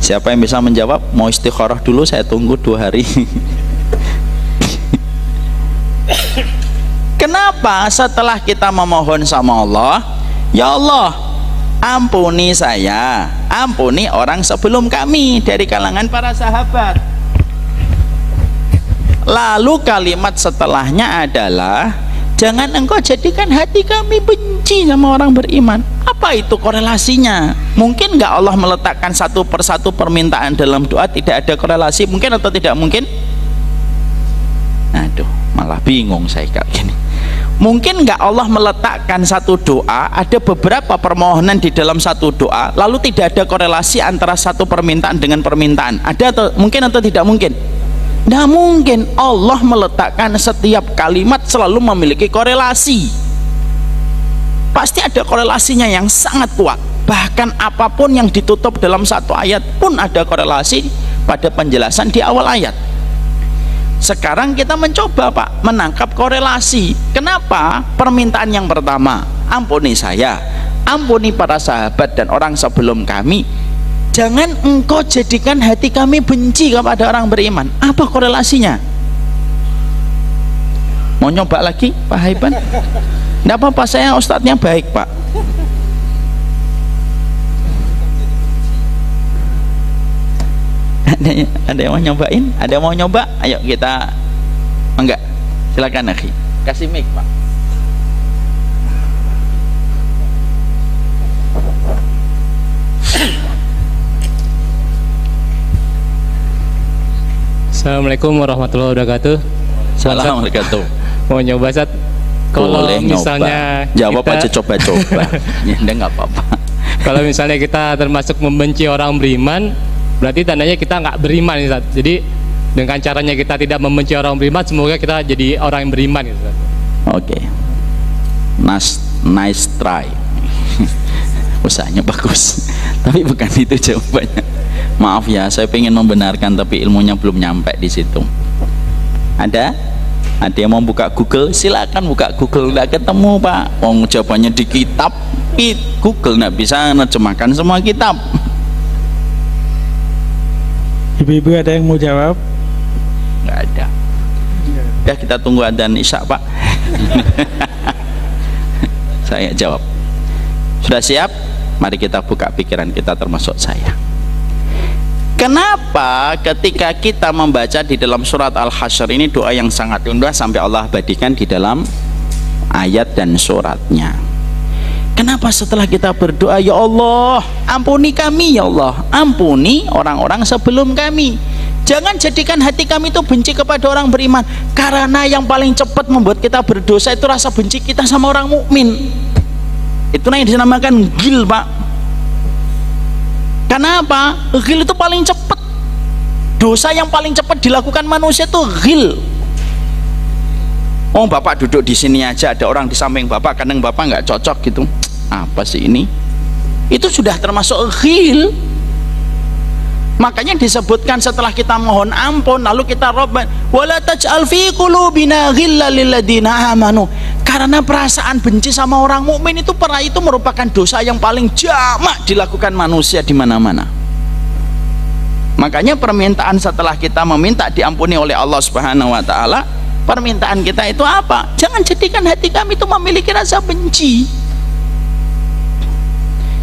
Siapa yang bisa menjawab? Mau istikharah dulu, saya tunggu 2 hari. Kenapa setelah kita memohon sama Allah, ya Allah ampuni saya, ampuni orang sebelum kami dari kalangan para sahabat, lalu kalimat setelahnya adalah jangan engkau jadikan hati kami benci sama orang beriman? Apa itu korelasinya? Mungkin nggak Allah meletakkan satu persatu permintaan dalam doa, tidak ada korelasi? Mungkin atau tidak mungkin? Aduh, malah bingung saya kayak gini. Mungkin nggak Allah meletakkan satu doa, ada beberapa permohonan di dalam satu doa, lalu tidak ada korelasi antara satu permintaan dengan permintaan? Ada atau mungkin atau tidak mungkin? Nggak mungkin. Allah meletakkan setiap kalimat selalu memiliki korelasi. Pasti ada korelasinya yang sangat kuat. Bahkan apapun yang ditutup dalam satu ayat pun ada korelasi pada penjelasan di awal ayat. Sekarang kita mencoba Pak menangkap korelasi. Kenapa permintaan yang pertama ampuni saya, ampuni para sahabat dan orang sebelum kami, jangan engkau jadikan hati kami benci kepada orang beriman? Apa korelasinya? Mau nyoba lagi Pak Haiban? Nggak apa-apa, saya ustadznya baik Pak. Ada yang mau nyobain? Ada yang mau nyoba? Ayo kita. Enggak, silakan akhi, kasih mic Pak. Assalamualaikum warahmatullahi wabarakatuh. Assalamualaikum warahmatullahi wabarakatuh. Mau nyoba Sat? Kalau misalnya jawab kita... aja coba-coba. Ya nggak apa-apa. Kalau misalnya kita termasuk membenci orang beriman, berarti tandanya kita nggak beriman Sat. Jadi dengan caranya kita tidak membenci orang beriman, semoga kita jadi orang yang beriman Sat. Oke. Nice try. Usahanya bagus. Tapi bukan itu jawabannya. Maaf ya, saya pengen membenarkan tapi ilmunya belum nyampe di situ. Ada yang mau buka Google? Silakan buka Google. Nggak ketemu Pak. Jawabannya di kitab. Google nggak bisa menerjemahkan semua kitab. Ibu-ibu ada yang mau jawab? Nggak ada. Ya kita tunggu adzan Isya Pak. Saya jawab. Sudah siap? Mari kita buka pikiran kita termasuk saya. Kenapa ketika kita membaca di dalam surat Al-Hasyr ini doa yang sangat indah sampai Allah abadikan di dalam ayat dan suratnya? Kenapa setelah kita berdoa, ya Allah ampuni kami, ya Allah ampuni orang-orang sebelum kami, jangan jadikan hati kami itu benci kepada orang beriman, karena yang paling cepat membuat kita berdosa itu rasa benci kita sama orang mukmin. Itulah yang dinamakan ghil, Pak. Kenapa? Ghil itu paling cepat. Dosa yang paling cepat dilakukan manusia itu ghil. Oh, Bapak duduk di sini aja, ada orang di samping Bapak, kadang Bapak nggak cocok gitu. Apa sih ini? Itu sudah termasuk ghil. Makanya disebutkan setelah kita mohon ampun, lalu kita Rabbana wala taj'al fi qulubina ghillan lil ladzina amanu. Karena perasaan benci sama orang mukmin itu merupakan dosa yang paling jamak dilakukan manusia di mana-mana. Makanya permintaan setelah kita meminta diampuni oleh Allah Subhanahu wa taala, permintaan kita itu apa? Jangan jadikan hati kami itu memiliki rasa benci.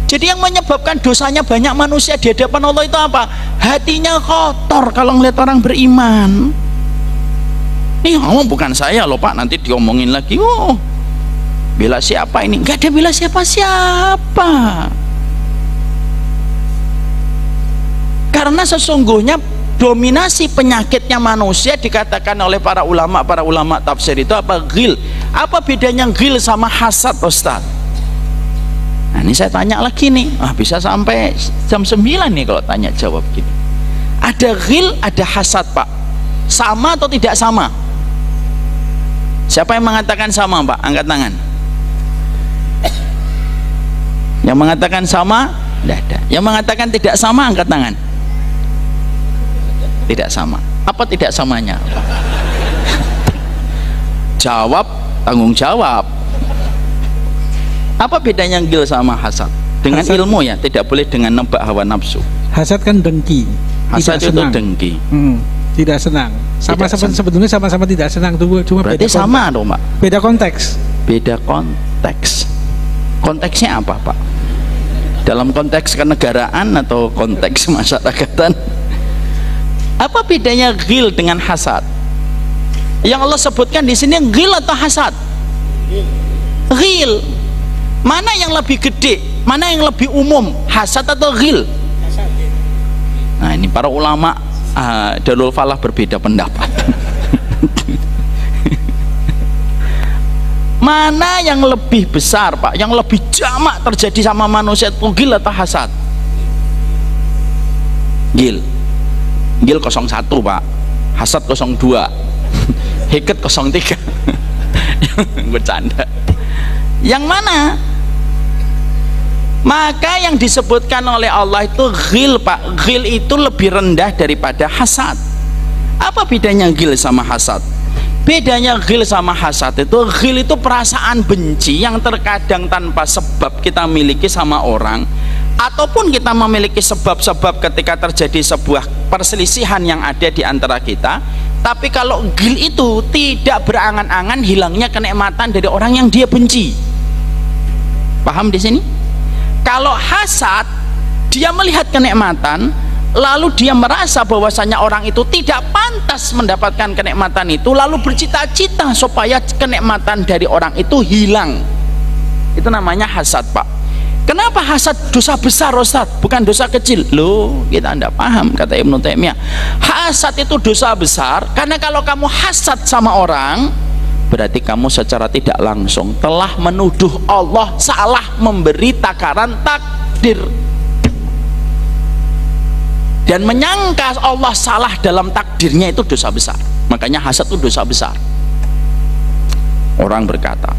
Jadi yang menyebabkan dosanya banyak manusia di hadapan Allah itu apa? Hatinya kotor kalau ngeliat orang beriman. Ini ngomong bukan saya loh Pak, nanti diomongin lagi. Oh, bela siapa ini? Gak ada bela siapa-siapa. Karena sesungguhnya dominasi penyakitnya manusia dikatakan oleh para ulama tafsir itu apa? Ghil. Apa bedanya ghil sama hasad, Ustaz? Nah, ini saya tanya lagi nih, bisa sampai jam 9 nih kalau tanya jawab gini. Ada ghil, ada hasad, Pak. Sama atau tidak sama? Siapa yang mengatakan sama, Pak? Angkat tangan. Yang mengatakan sama? Tidak ada. Yang mengatakan tidak sama, angkat tangan. Tidak sama. Apa tidak samanya? Jawab, tanggung jawab. Apa bedanya ghil sama hasad? Dengan hasad, ilmu ya, tidak boleh dengan nebak hawa nafsu. Hasad kan dengki. Hasad itu dengki. Tidak senang. Sebetulnya sama-sama tidak senang tuh, cuma berarti beda sama dong, Pak. Beda konteks. Beda konteks. Konteksnya apa, Pak? Dalam konteks kenegaraan atau konteks masyarakatan? Apa bedanya ghil dengan hasad? Yang Allah sebutkan di sini ghil atau hasad? Ghil. Mana yang lebih gede? Mana yang lebih umum? Hasad atau ghil? Nah, ini para ulama Darul Falah berbeda pendapat. Mana yang lebih besar, Pak? Yang lebih jamak terjadi sama manusia itu ghil atau hasad? Ghil. Ghil 01, Pak. Hasad 02. Hiket 03. Bercanda. Yang mana? Maka yang disebutkan oleh Allah itu ghil, Pak. Ghil itu lebih rendah daripada hasad. Apa bedanya ghil sama hasad? Bedanya ghil sama hasad itu, ghil itu perasaan benci yang terkadang tanpa sebab kita miliki sama orang, ataupun kita memiliki sebab-sebab ketika terjadi sebuah perselisihan yang ada di antara kita. Tapi kalau ghil itu tidak berangan-angan hilangnya kenikmatan dari orang yang dia benci. Paham di sini? Kalau hasad, dia melihat kenikmatan, lalu dia merasa bahwasanya orang itu tidak pantas mendapatkan kenikmatan itu, lalu bercita-cita supaya kenikmatan dari orang itu hilang. Itu namanya hasad, Pak. Kenapa hasad dosa besar, Ustaz? Bukan dosa kecil. Loh, kita tidak paham, kata Ibnu Taimiyah. Hasad itu dosa besar karena kalau kamu hasad sama orang, berarti kamu secara tidak langsung telah menuduh Allah salah memberi takaran takdir, dan menyangka Allah salah dalam takdirnya itu dosa besar. Makanya hasad itu dosa besar. Orang berkata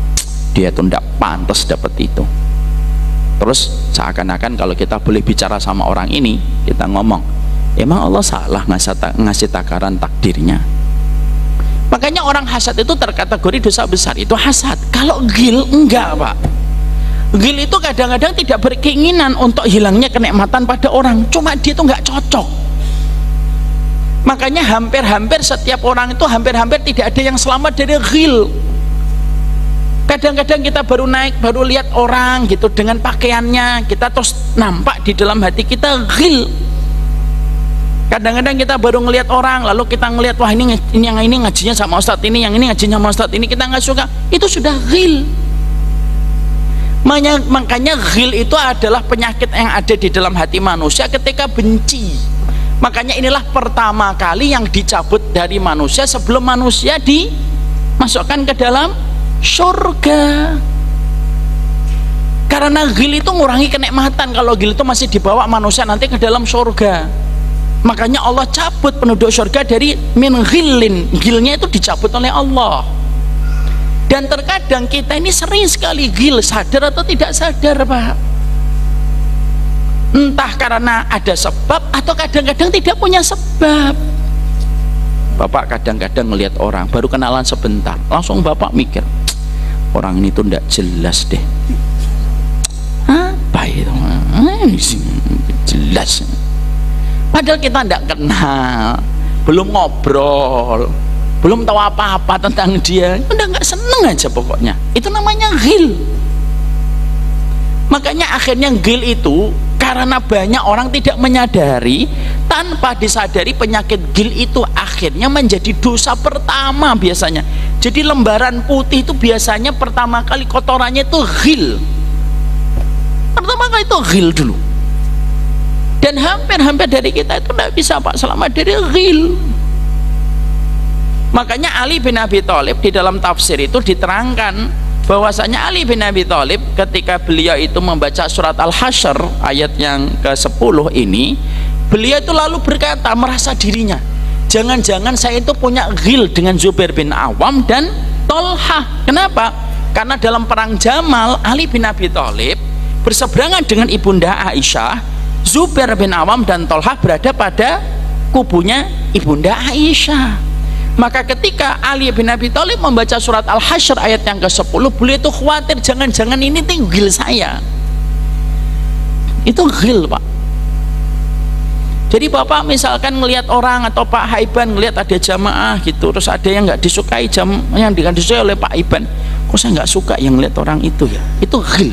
dia itu tidak pantas dapat itu, terus seakan-akan kalau kita boleh bicara sama orang ini, kita ngomong, emang Allah salah ngasih takaran takdirnya? Makanya orang hasad itu terkategori dosa besar, itu hasad. Kalau ghil enggak, Pak. Ghil itu kadang-kadang tidak berkeinginan untuk hilangnya kenikmatan pada orang, cuma dia itu enggak cocok. Makanya hampir-hampir setiap orang itu hampir-hampir tidak ada yang selamat dari ghil. Kadang-kadang kita baru naik, baru lihat orang gitu dengan pakaiannya, kita terus nampak di dalam hati kita ghil. Kadang-kadang kita baru ngelihat orang, lalu kita ngelihat, wah ini yang ini ngajinya sama ustadz ini, yang ini ngajinya sama ustadz ini, kita nggak suka, itu sudah ghil. Makanya ghil itu adalah penyakit yang ada di dalam hati manusia ketika benci. Makanya inilah pertama kali yang dicabut dari manusia sebelum manusia dimasukkan ke dalam surga. Karena ghil itu ngurangi kenikmatan. Kalau ghil itu masih dibawa manusia nanti ke dalam surga. Makanya Allah cabut penduduk surga dari min ghillin. Ghilnya itu dicabut oleh Allah. Dan terkadang kita ini sering sekali ghil, sadar atau tidak sadar, Pak. Entah karena ada sebab atau kadang-kadang tidak punya sebab. Bapak kadang-kadang melihat orang baru kenalan sebentar, langsung Bapak mikir, orang ini tuh tidak jelas deh. Apa itu? Jelas. Padahal kita tidak kenal, belum ngobrol, belum tahu apa-apa tentang dia, udah nggak seneng aja pokoknya. Itu namanya ghil. Makanya akhirnya ghil itu karena banyak orang tidak menyadari, tanpa disadari penyakit ghil itu akhirnya menjadi dosa pertama biasanya. Jadi lembaran putih itu biasanya pertama kali kotorannya itu ghil. Pertama kali itu ghil dulu. Dan hampir-hampir dari kita itu tidak bisa, Pak, selamat dari ghil. Makanya Ali bin Abi Thalib di dalam tafsir itu diterangkan bahwasanya Ali bin Abi Thalib ketika beliau itu membaca surat Al-Hasyr ayat yang ke-10 ini, beliau itu lalu berkata, merasa dirinya, jangan-jangan saya itu punya ghil dengan Zubair bin Awam dan Tolhah. Kenapa? Karena dalam perang Jamal, Ali bin Abi Thalib berseberangan dengan ibunda Aisyah. Zubair bin Awam dan Tolhah berada pada kubunya ibunda Aisyah. Maka ketika Ali bin Abi Thalib membaca surat Al-Hasyr ayat yang ke-10, beliau itu khawatir jangan-jangan ini ghil saya. Itu ghil, Pak. Jadi Bapak misalkan ngelihat orang atau Pak Haiban ngelihat ada jamaah gitu, terus ada yang nggak disukai yang disukai oleh Pak Haiban, kok saya nggak suka yang ngelihat orang itu ya? Itu ghil.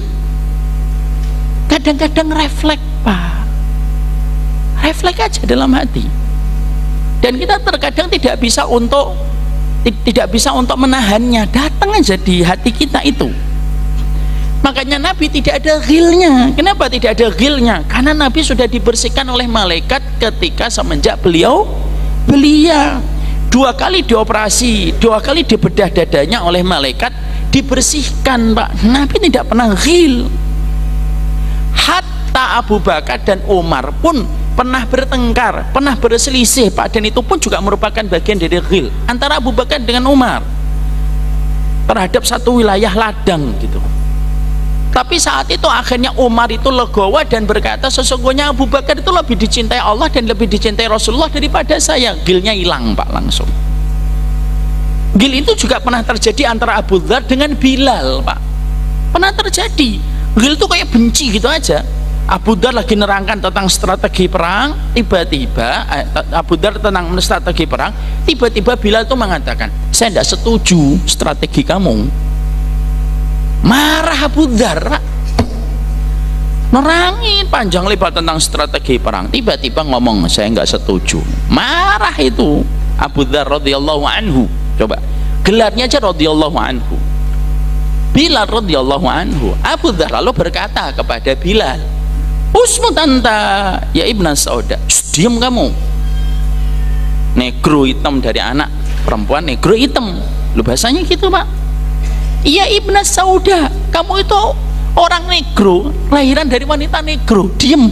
Kadang-kadang refleks, Pak. Refleks aja dalam hati. Dan kita terkadang tidak bisa untuk menahannya, datang aja di hati kita itu. Makanya Nabi tidak ada ghilnya. Kenapa tidak ada ghilnya? Karena Nabi sudah dibersihkan oleh malaikat ketika semenjak beliau 2 kali dioperasi, 2 kali dibedah dadanya oleh malaikat, dibersihkan, Pak. Nabi tidak pernah ghil. Hatta Abu Bakar dan Umar pun pernah bertengkar, pernah berselisih, Pak, dan itu pun juga merupakan bagian dari ghil antara Abu Bakar dengan Umar terhadap satu wilayah ladang gitu. Tapi saat itu akhirnya Umar itu legowo dan berkata, sesungguhnya Abu Bakar itu lebih dicintai Allah dan lebih dicintai Rasulullah daripada saya. Ghilnya hilang, Pak, langsung. Ghil itu juga pernah terjadi antara Abu Dzar dengan Bilal, Pak. Pernah terjadi. Ghil itu kayak benci gitu aja. Abu Dzar lagi nerangkan tentang strategi perang, tiba-tiba Abu Dzar tentang strategi perang, tiba-tiba Bilal itu mengatakan, saya tidak setuju strategi kamu. Marah Abu Dzar, nerangin panjang lebar tentang strategi perang, tiba-tiba ngomong saya nggak setuju. Marah itu Abu Dzar radhiyallahu anhu. Coba gelarnya aja radhiyallahu anhu. Bilal radhiyallahu anhu. Abu Dzar lalu berkata kepada Bilal, usmut anta ya ibna sauda, diam kamu, negro hitam dari anak perempuan negro hitam. Lu bahasanya gitu, Pak. Iya ibna sauda, kamu itu orang negro, lahiran dari wanita negro, diem.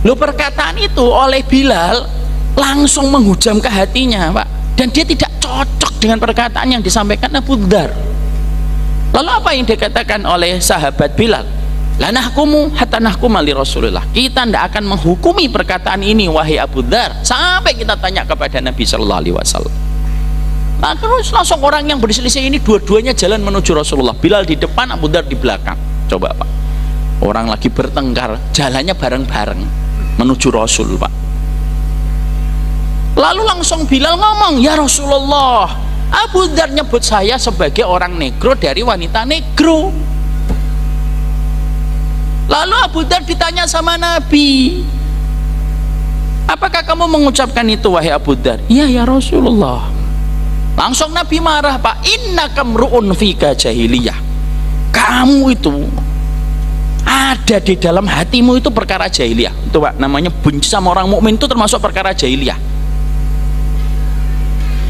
Lu perkataan itu oleh Bilal langsung menghujam ke hatinya, Pak, dan dia tidak cocok dengan perkataan yang disampaikan Abu Dzar. Lalu apa yang dikatakan oleh sahabat Bilal? La nahkumu hatta nahkuma li Rasulillah. Kita tidak akan menghukumi perkataan ini wahai Abu Dzar sampai kita tanya kepada Nabi sallallahu alaihi wasallam. Nah, terus langsung orang yang berselisih ini dua-duanya jalan menuju Rasulullah. Bilal di depan, Abu Dzar di belakang. Coba, Pak. Orang lagi bertengkar, jalannya bareng-bareng menuju Rasul, Pak. Lalu langsung Bilal ngomong, ya Rasulullah, Abu Dzar nyebut saya sebagai orang negro dari wanita negro. Lalu Abu Dzar ditanya sama Nabi, apakah kamu mengucapkan itu wahai Abu Dzar? Iya ya Rasulullah. Langsung Nabi marah, Pak, innaka mru'un fika jahiliyah, kamu itu ada di dalam hatimu itu perkara jahiliyah. Itu Pak, namanya benci sama orang mukmin itu termasuk perkara jahiliyah.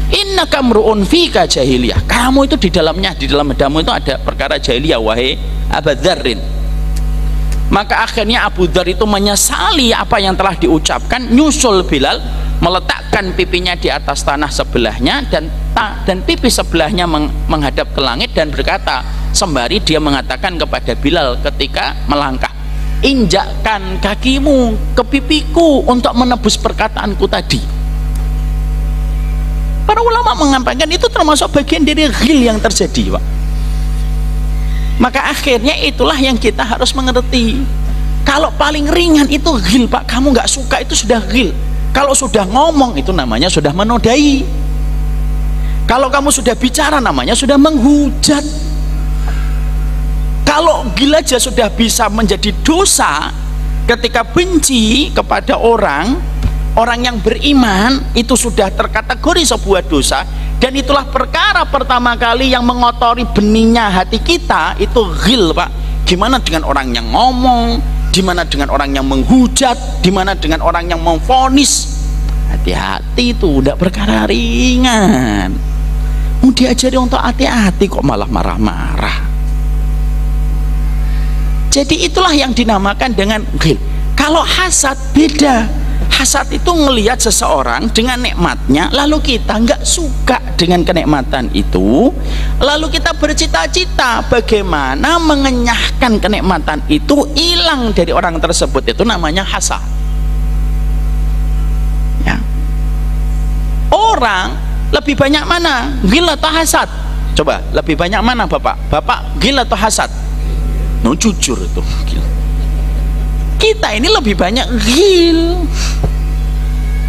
Innaka mru'un fika jahiliyah, kamu itu di dalam hadamu itu ada perkara jahiliyah wahai Abu Dzarrin. Maka akhirnya Abu Dzar itu menyesali apa yang telah diucapkan, nyusul Bilal, meletakkan pipinya di atas tanah sebelahnya dan pipi sebelahnya menghadap ke langit dan berkata, sembari dia mengatakan kepada Bilal ketika melangkah, injakkan kakimu ke pipiku untuk menebus perkataanku tadi. Para ulama mengampangkan itu termasuk bagian dari ghil yang terjadi, Pak. Maka akhirnya itulah yang kita harus mengerti. Kalau paling ringan itu ghil, Pak, kamu nggak suka itu sudah ghil. Kalau sudah ngomong itu namanya sudah menodai. Kalau kamu sudah bicara namanya sudah menghujat. Kalau ghil aja sudah bisa menjadi dosa ketika benci kepada orang yang beriman, itu sudah terkategori sebuah dosa. Dan itulah perkara pertama kali yang mengotori benihnya hati kita, itu ghil, Pak. Gimana dengan orang yang ngomong, gimana dengan orang yang menghujat, gimana dengan orang yang memvonis. Hati-hati, itu udah perkara ringan. Mau diajari untuk hati-hati kok malah marah-marah. Jadi itulah yang dinamakan dengan ghil. Kalau hasad beda. Hasad itu ngelihat seseorang dengan nikmatnya, lalu kita nggak suka dengan kenikmatan itu, lalu kita bercita-cita bagaimana mengenyahkan kenikmatan itu hilang dari orang tersebut, itu namanya hasad. Ya. Orang lebih banyak mana, ghil atau hasad? Coba, lebih banyak mana Bapak? Bapak ghil atau hasad? No, jujur itu ghil. Kita ini lebih banyak ghil.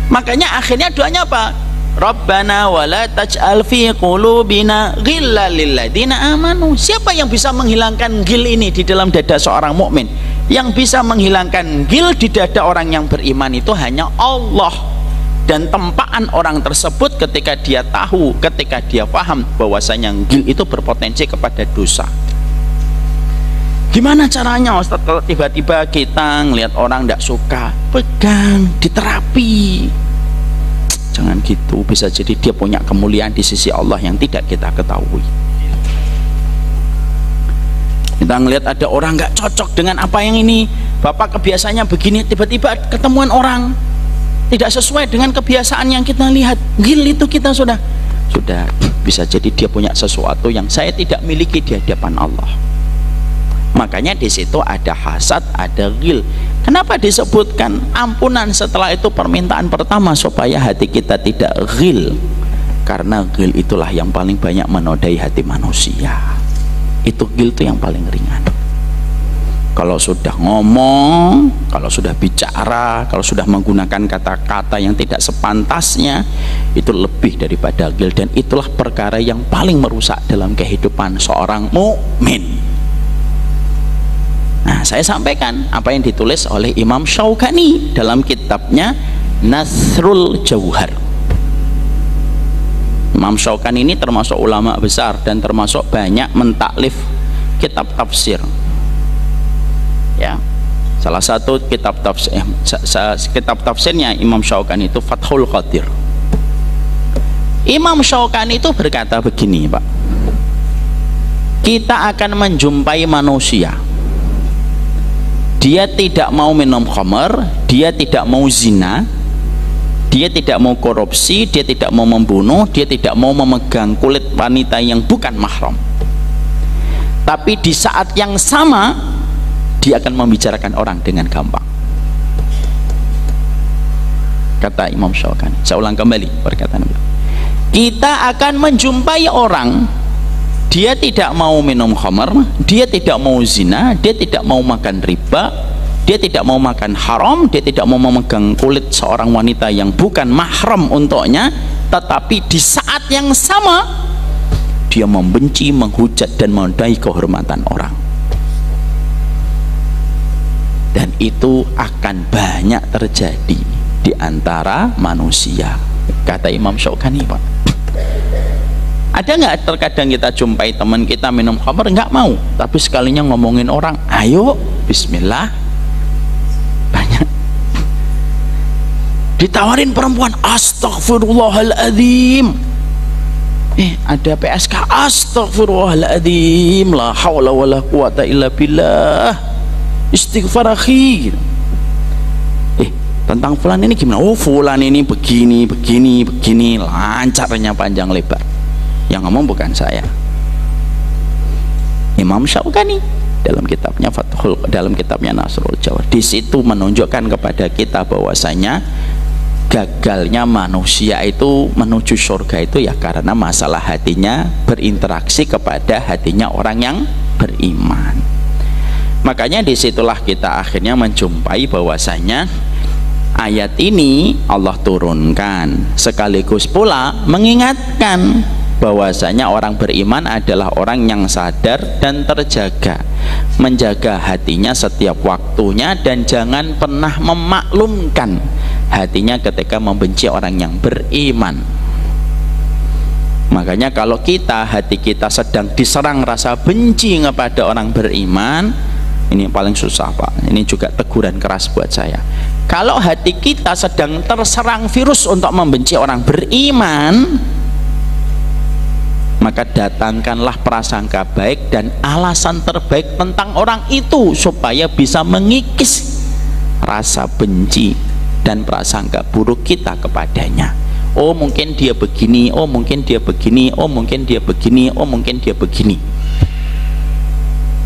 Makanya akhirnya doanya apa? Rabbana wala taj'al fi qulubina ghillan lil ladzina amanu. Siapa yang bisa menghilangkan ghil ini di dalam dada seorang mukmin? Yang bisa menghilangkan ghil di dada orang yang beriman itu hanya Allah. Dan tempaan orang tersebut ketika dia tahu, ketika dia paham bahwasanya ghil itu berpotensi kepada dosa. Gimana caranya Ustaz? Kalau tiba-tiba kita ngelihat orang tidak suka, pegang, diterapi. Jangan gitu, bisa jadi dia punya kemuliaan di sisi Allah yang tidak kita ketahui. Kita ngelihat ada orang nggak cocok dengan apa yang ini, Bapak kebiasaannya begini, tiba-tiba ketemuan orang tidak sesuai dengan kebiasaan yang kita lihat, ghil itu kita sudah bisa jadi dia punya sesuatu yang saya tidak miliki di hadapan Allah. Makanya di situ ada hasad, ada ghil. Kenapa disebutkan ampunan setelah itu permintaan pertama supaya hati kita tidak ghil? Karena ghil itulah yang paling banyak menodai hati manusia. Itu ghil itu yang paling ringan. Kalau sudah ngomong, kalau sudah bicara, kalau sudah menggunakan kata-kata yang tidak sepantasnya, itu lebih daripada ghil, dan itulah perkara yang paling merusak dalam kehidupan seorang mukmin. Nah, saya sampaikan apa yang ditulis oleh Imam Syaukani dalam kitabnya Nasrul Jauhar. Imam Syaukani ini termasuk ulama besar dan termasuk banyak mentaklif kitab tafsir. Ya, salah satu kitab tafsirnya Imam Syaukani itu Fathul Qadir. Imam Syaukani itu berkata begini, Pak. Kita akan menjumpai manusia, dia tidak mau minum khamar, dia tidak mau zina, dia tidak mau korupsi, dia tidak mau membunuh, dia tidak mau memegang kulit wanita yang bukan mahram. Tapi di saat yang sama dia akan membicarakan orang dengan gampang. Kata Imam Syaukani, saya ulang kembali perkataan beliau. Kita akan menjumpai orang, dia tidak mau minum khamar, dia tidak mau zina, dia tidak mau makan riba, dia tidak mau makan haram, dia tidak mau memegang kulit seorang wanita yang bukan mahram untuknya, tetapi di saat yang sama dia membenci, menghujat dan menodai kehormatan orang. Dan itu akan banyak terjadi di antara manusia, kata Imam Syaukani, Pak. Ada nggak terkadang kita jumpai teman kita minum khamr, nggak mau, tapi sekalinya ngomongin orang, ayo bismillah. Banyak ditawarin perempuan, astagfirullahaladzim, ada PSK, astagfirullahaladzim, la hawla wala quwata illa billah, istighfar akhi. Tentang fulan ini gimana? Oh, fulan ini begini, lancarnya panjang lebar. Yang ngomong bukan saya, Imam Syaukani dalam kitabnya dalam kitabnya Nasrul Jawad. Di situ menunjukkan kepada kita bahwasanya gagalnya manusia itu menuju surga itu ya karena masalah hatinya berinteraksi kepada hatinya orang yang beriman. Makanya disitulah kita akhirnya menjumpai bahwasanya ayat ini Allah turunkan sekaligus pula mengingatkan bahwasanya orang beriman adalah orang yang sadar dan terjaga, menjaga hatinya setiap waktunya dan jangan pernah memaklumkan hatinya ketika membenci orang yang beriman. Makanya kalau hati kita sedang diserang rasa benci kepada orang beriman, ini paling susah, Pak. Ini juga teguran keras buat saya. Kalau hati kita sedang terserang virus untuk membenci orang beriman, maka datangkanlah prasangka baik dan alasan terbaik tentang orang itu supaya bisa mengikis rasa benci dan prasangka buruk kita kepadanya. Oh mungkin dia begini, oh mungkin dia begini, oh mungkin dia begini, oh mungkin dia begini.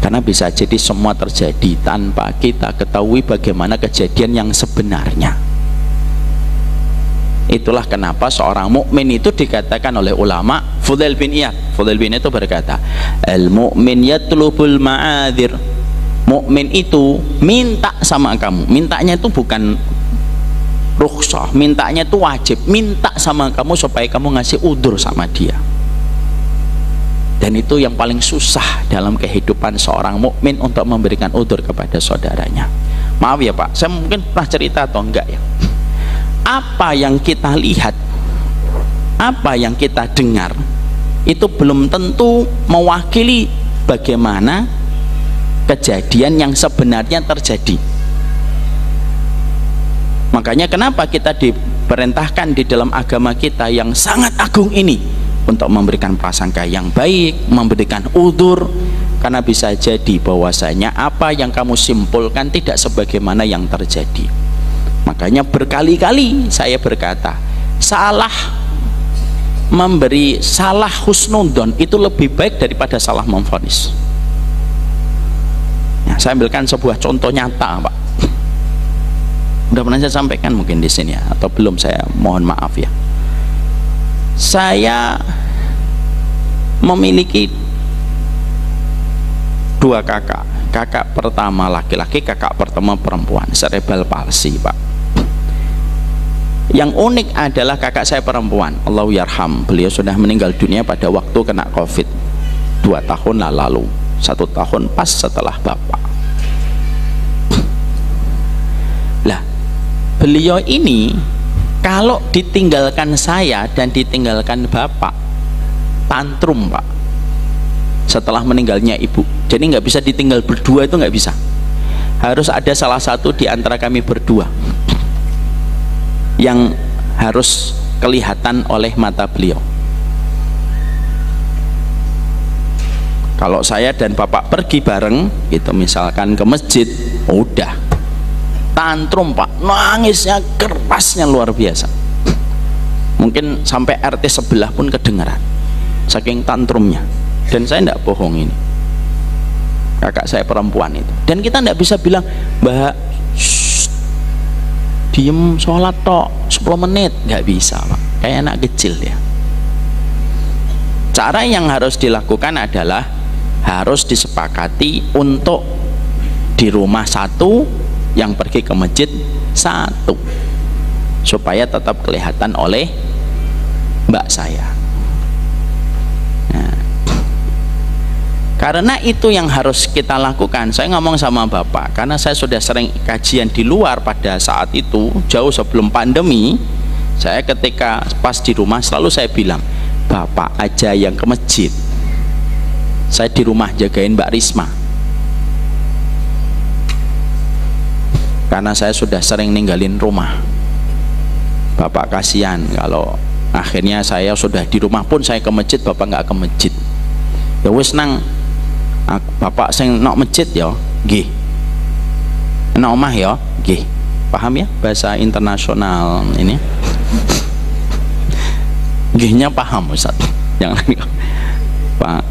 Karena bisa jadi semua terjadi tanpa kita ketahui bagaimana kejadian yang sebenarnya. Itulah kenapa seorang mukmin itu dikatakan oleh ulama, Fudail bin Iyad itu berkata, al-mu'min yatlubul ma'adhir. Mukmin itu minta sama kamu, mintanya itu bukan rukhsah, mintanya itu wajib, minta sama kamu supaya kamu ngasih udzur sama dia. Dan itu yang paling susah dalam kehidupan seorang mukmin untuk memberikan udzur kepada saudaranya. Maaf ya Pak, saya mungkin pernah cerita atau enggak ya, apa yang kita lihat, apa yang kita dengar itu belum tentu mewakili bagaimana kejadian yang sebenarnya terjadi. Makanya kenapa kita diperintahkan di dalam agama kita yang sangat agung ini untuk memberikan prasangka yang baik, memberikan udzur, karena bisa jadi bahwasanya apa yang kamu simpulkan tidak sebagaimana yang terjadi. Makanya berkali-kali saya berkata, salah memberi, salah husnudon itu lebih baik daripada salah memvonis. Nah, saya ambilkan sebuah contoh nyata, Pak. Udah pernah saya sampaikan mungkin di sini ya, atau belum, saya mohon maaf ya. Saya memiliki dua kakak. Kakak pertama laki-laki, kakak pertama perempuan, cerebral palsy, Pak. Yang unik adalah kakak saya perempuan, Allahu yarham, beliau sudah meninggal dunia pada waktu kena COVID 2 tahun lalu, 1 tahun pas setelah bapak. Lah, beliau ini kalau ditinggalkan saya dan ditinggalkan bapak, tantrum, Pak, setelah meninggalnya ibu. Jadi nggak bisa ditinggal berdua, itu nggak bisa, harus ada salah satu di antara kami berdua yang harus kelihatan oleh mata beliau. Kalau saya dan bapak pergi bareng gitu, misalkan ke masjid, udah tantrum, Pak, nangisnya kerasnya luar biasa, mungkin sampai RT sebelah pun kedengaran saking tantrumnya. Dan saya tidak bohong, ini kakak saya perempuan itu. Dan kita tidak bisa bilang, Mbak, diem sholat tok 10 menit, nggak bisa, Pak, kayak anak kecil ya. Cara yang harus dilakukan adalah harus disepakati untuk di rumah satu yang pergi ke masjid satu, supaya tetap kelihatan oleh mbak saya. Nah, karena itu yang harus kita lakukan. Saya ngomong sama bapak, karena saya sudah sering kajian di luar pada saat itu, jauh sebelum pandemi. Saya ketika pas di rumah selalu saya bilang, bapak aja yang ke masjid, saya di rumah jagain Mbak Risma. Karena saya sudah sering ninggalin rumah. Bapak kasihan kalau akhirnya saya sudah di rumah pun saya ke masjid, bapak nggak ke masjid. Ya wis nang bapak sing nok masjid ya nggih, nok omah ya nggih. Paham ya bahasa internasional ini? Nggihnya paham Ustaz. Jangan Pak.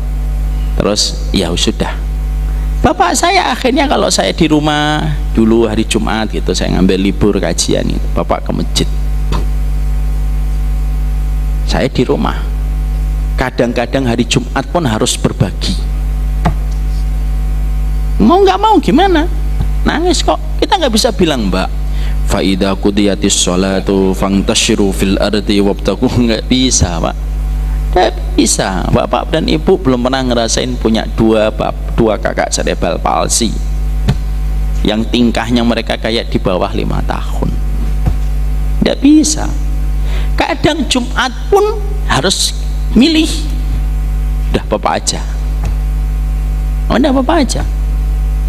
Terus ya sudah. Bapak saya akhirnya kalau saya di rumah dulu hari Jumat gitu, saya ngambil libur kajian itu, bapak ke masjid. Saya di rumah. Kadang-kadang hari Jumat pun harus berbagi. Mau nggak mau gimana? Nangis kok. Kita nggak bisa bilang, Mbak, fa idza qudiyatis sholatu fantashiru fil ardi wabtaghu. Nggak bisa, Pak. Nggak bisa. Bapak dan ibu belum pernah ngerasain punya dua kakak cerebral palsi yang tingkahnya mereka kayak di bawah 5 tahun. Nggak bisa. Kadang Jumat pun harus milih. Udah bapak aja. Udah bapak aja.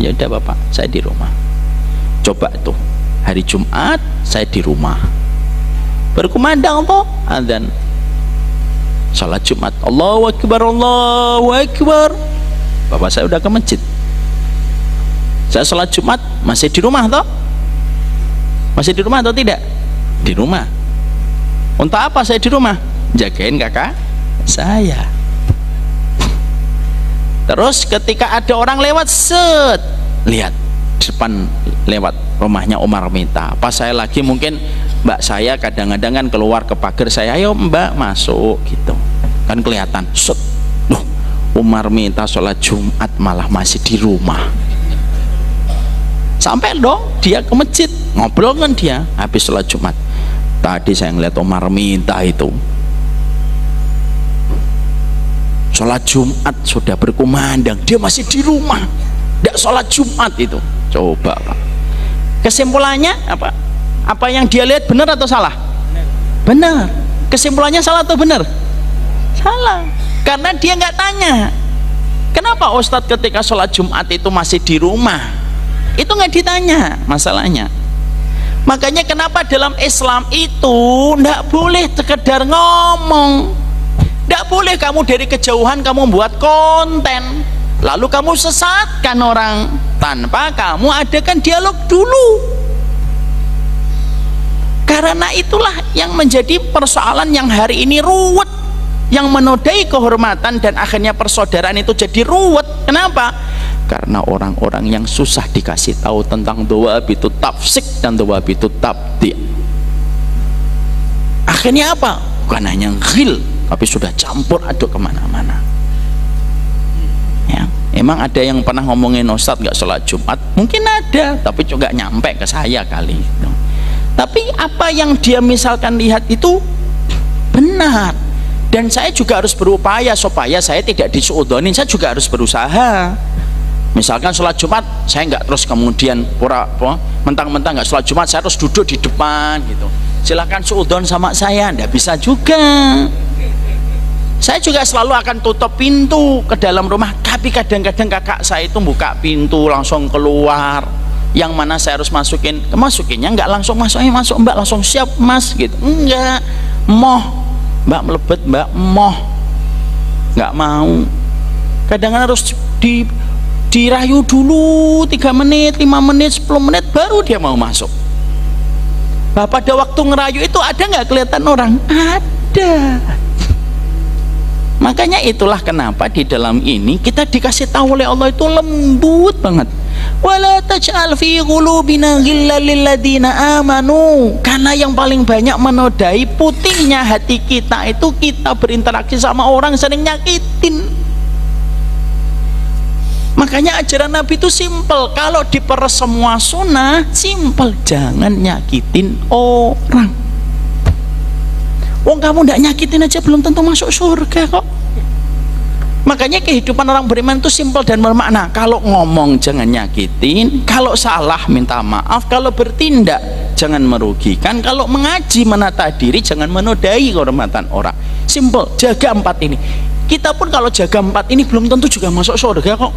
Ya udah bapak, saya di rumah. Coba tuh hari Jumat saya di rumah. Berkumandang toh adzan. Salat Jumat, Allahu Akbar, Allahu Akbar. Bapak saya udah ke masjid. Saya salat Jumat masih di rumah toh? Masih di rumah atau tidak? Di rumah. Untuk apa saya di rumah? Jagain kakak saya. Terus ketika ada orang lewat, set, lihat depan lewat rumahnya Umar Mita. Pas saya lagi mungkin mbak saya kadang-kadang kan keluar ke pagar saya, ayo mbak masuk gitu. Kan kelihatan, set, loh, Umar Mita sholat Jumat malah masih di rumah. Sampai dong dia ke masjid, ngobrol kan dia habis sholat Jumat. Tadi saya ngeliat Umar Mita itu sholat Jumat sudah berkumandang, dia masih di rumah, tidak sholat Jumat itu. Coba Pak, kesimpulannya apa? Apa yang dia lihat benar atau salah? Benar. Kesimpulannya salah atau benar? Salah. Karena dia nggak tanya, kenapa Ustadz ketika sholat Jumat itu masih di rumah? Itu nggak ditanya masalahnya. Makanya kenapa dalam Islam itu nggak boleh sekedar ngomong. Tidak boleh kamu dari kejauhan kamu buat konten lalu kamu sesatkan orang tanpa kamu adakan dialog dulu. Karena itulah yang menjadi persoalan yang hari ini ruwet, yang menodai kehormatan dan akhirnya persaudaraan itu jadi ruwet. Kenapa? Karena orang-orang yang susah dikasih tahu tentang dhawabitu tafsik dan dhawabitu tabdi'. Akhirnya apa? Bukan hanya ghil, tapi sudah campur aduk kemana-mana. Ya, emang ada yang pernah ngomongin Ustadz nggak sholat Jumat? Mungkin ada, tapi juga nyampe ke saya kali. Tapi apa yang dia misalkan lihat itu benar, dan saya juga harus berupaya supaya saya tidak disuudonin. Saya juga harus berusaha. Misalkan sholat Jumat, saya nggak terus kemudian mentang-mentang nggak sholat Jumat, saya harus duduk di depan gitu. Silakan suudon sama saya, nggak bisa juga. Saya juga selalu akan tutup pintu ke dalam rumah, tapi kadang-kadang kakak saya itu buka pintu langsung keluar, yang mana saya harus masukinnya nggak langsung masuk mbak, langsung siap mas gitu, enggak, moh mbak melebet, mbak moh, nggak mau. Kadang-kadang harus dirayu dulu 3 menit, 5 menit, 10 menit baru dia mau masuk. Bah, pada waktu ngerayu itu ada nggak kelihatan orang? Ada. Makanya itulah kenapa di dalam ini kita dikasih tahu oleh Allah itu lembut banget. Wala taj'al fi qulubina ghillan lil ladzina amanu. Karena yang paling banyak menodai putihnya hati kita itu kita berinteraksi sama orang sering nyakitin. Makanya ajaran Nabi itu simple. Kalau diperes semua sunnah, simple. Jangan nyakitin orang. Wong kamu ndak nyakitin aja belum tentu masuk surga kok. Makanya kehidupan orang beriman itu simple dan bermakna. Kalau ngomong jangan nyakitin, kalau salah minta maaf, kalau bertindak jangan merugikan, kalau mengaji menata diri jangan menodai kehormatan orang. Simple, jaga 4 ini. Kita pun kalau jaga 4 ini belum tentu juga masuk surga kok.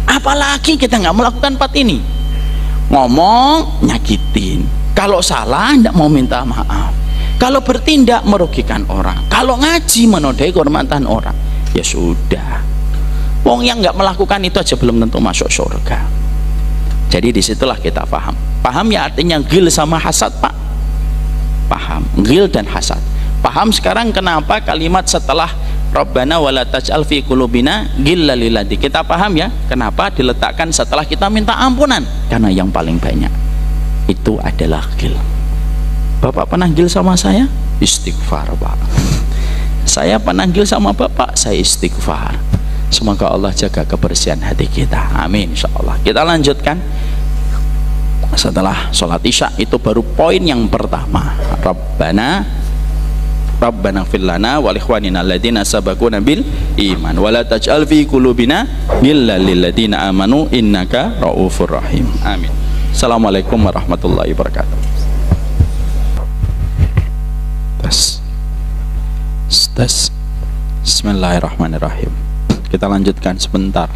Apalagi kita nggak melakukan 4 ini. Ngomong nyakitin, kalau salah ndak mau minta maaf, kalau bertindak merugikan orang, kalau ngaji menodai kehormatan orang. Ya sudah, wong yang nggak melakukan itu aja belum tentu masuk surga. Jadi disitulah kita paham. Paham ya artinya ghil sama hasad, Pak? Paham, ghil dan hasad. Paham sekarang kenapa kalimat setelah Rabbana wala taj'al fi qulubina ghillan lil ladzi. Kita paham ya kenapa diletakkan setelah kita minta ampunan? Karena yang paling banyak itu adalah ghil. Bapak pernah ghil sama saya? Istighfar, Pak. Saya panggil sama Bapak, saya istighfar. Semoga Allah jaga kebersihan hati kita. Amin insyaallah. Kita lanjutkan. Setelah sholat isya itu baru poin yang pertama. Rabbana fir lana wa li ikhwanina alladziina sabaquna bil iman wa la taj'al fi qulubina ghillan lil ladziina amanu innaka raufur rahim. Amin. Assalamualaikum warahmatullahi wabarakatuh. Tes. Bismillahirrahmanirrahim. Kita lanjutkan sebentar.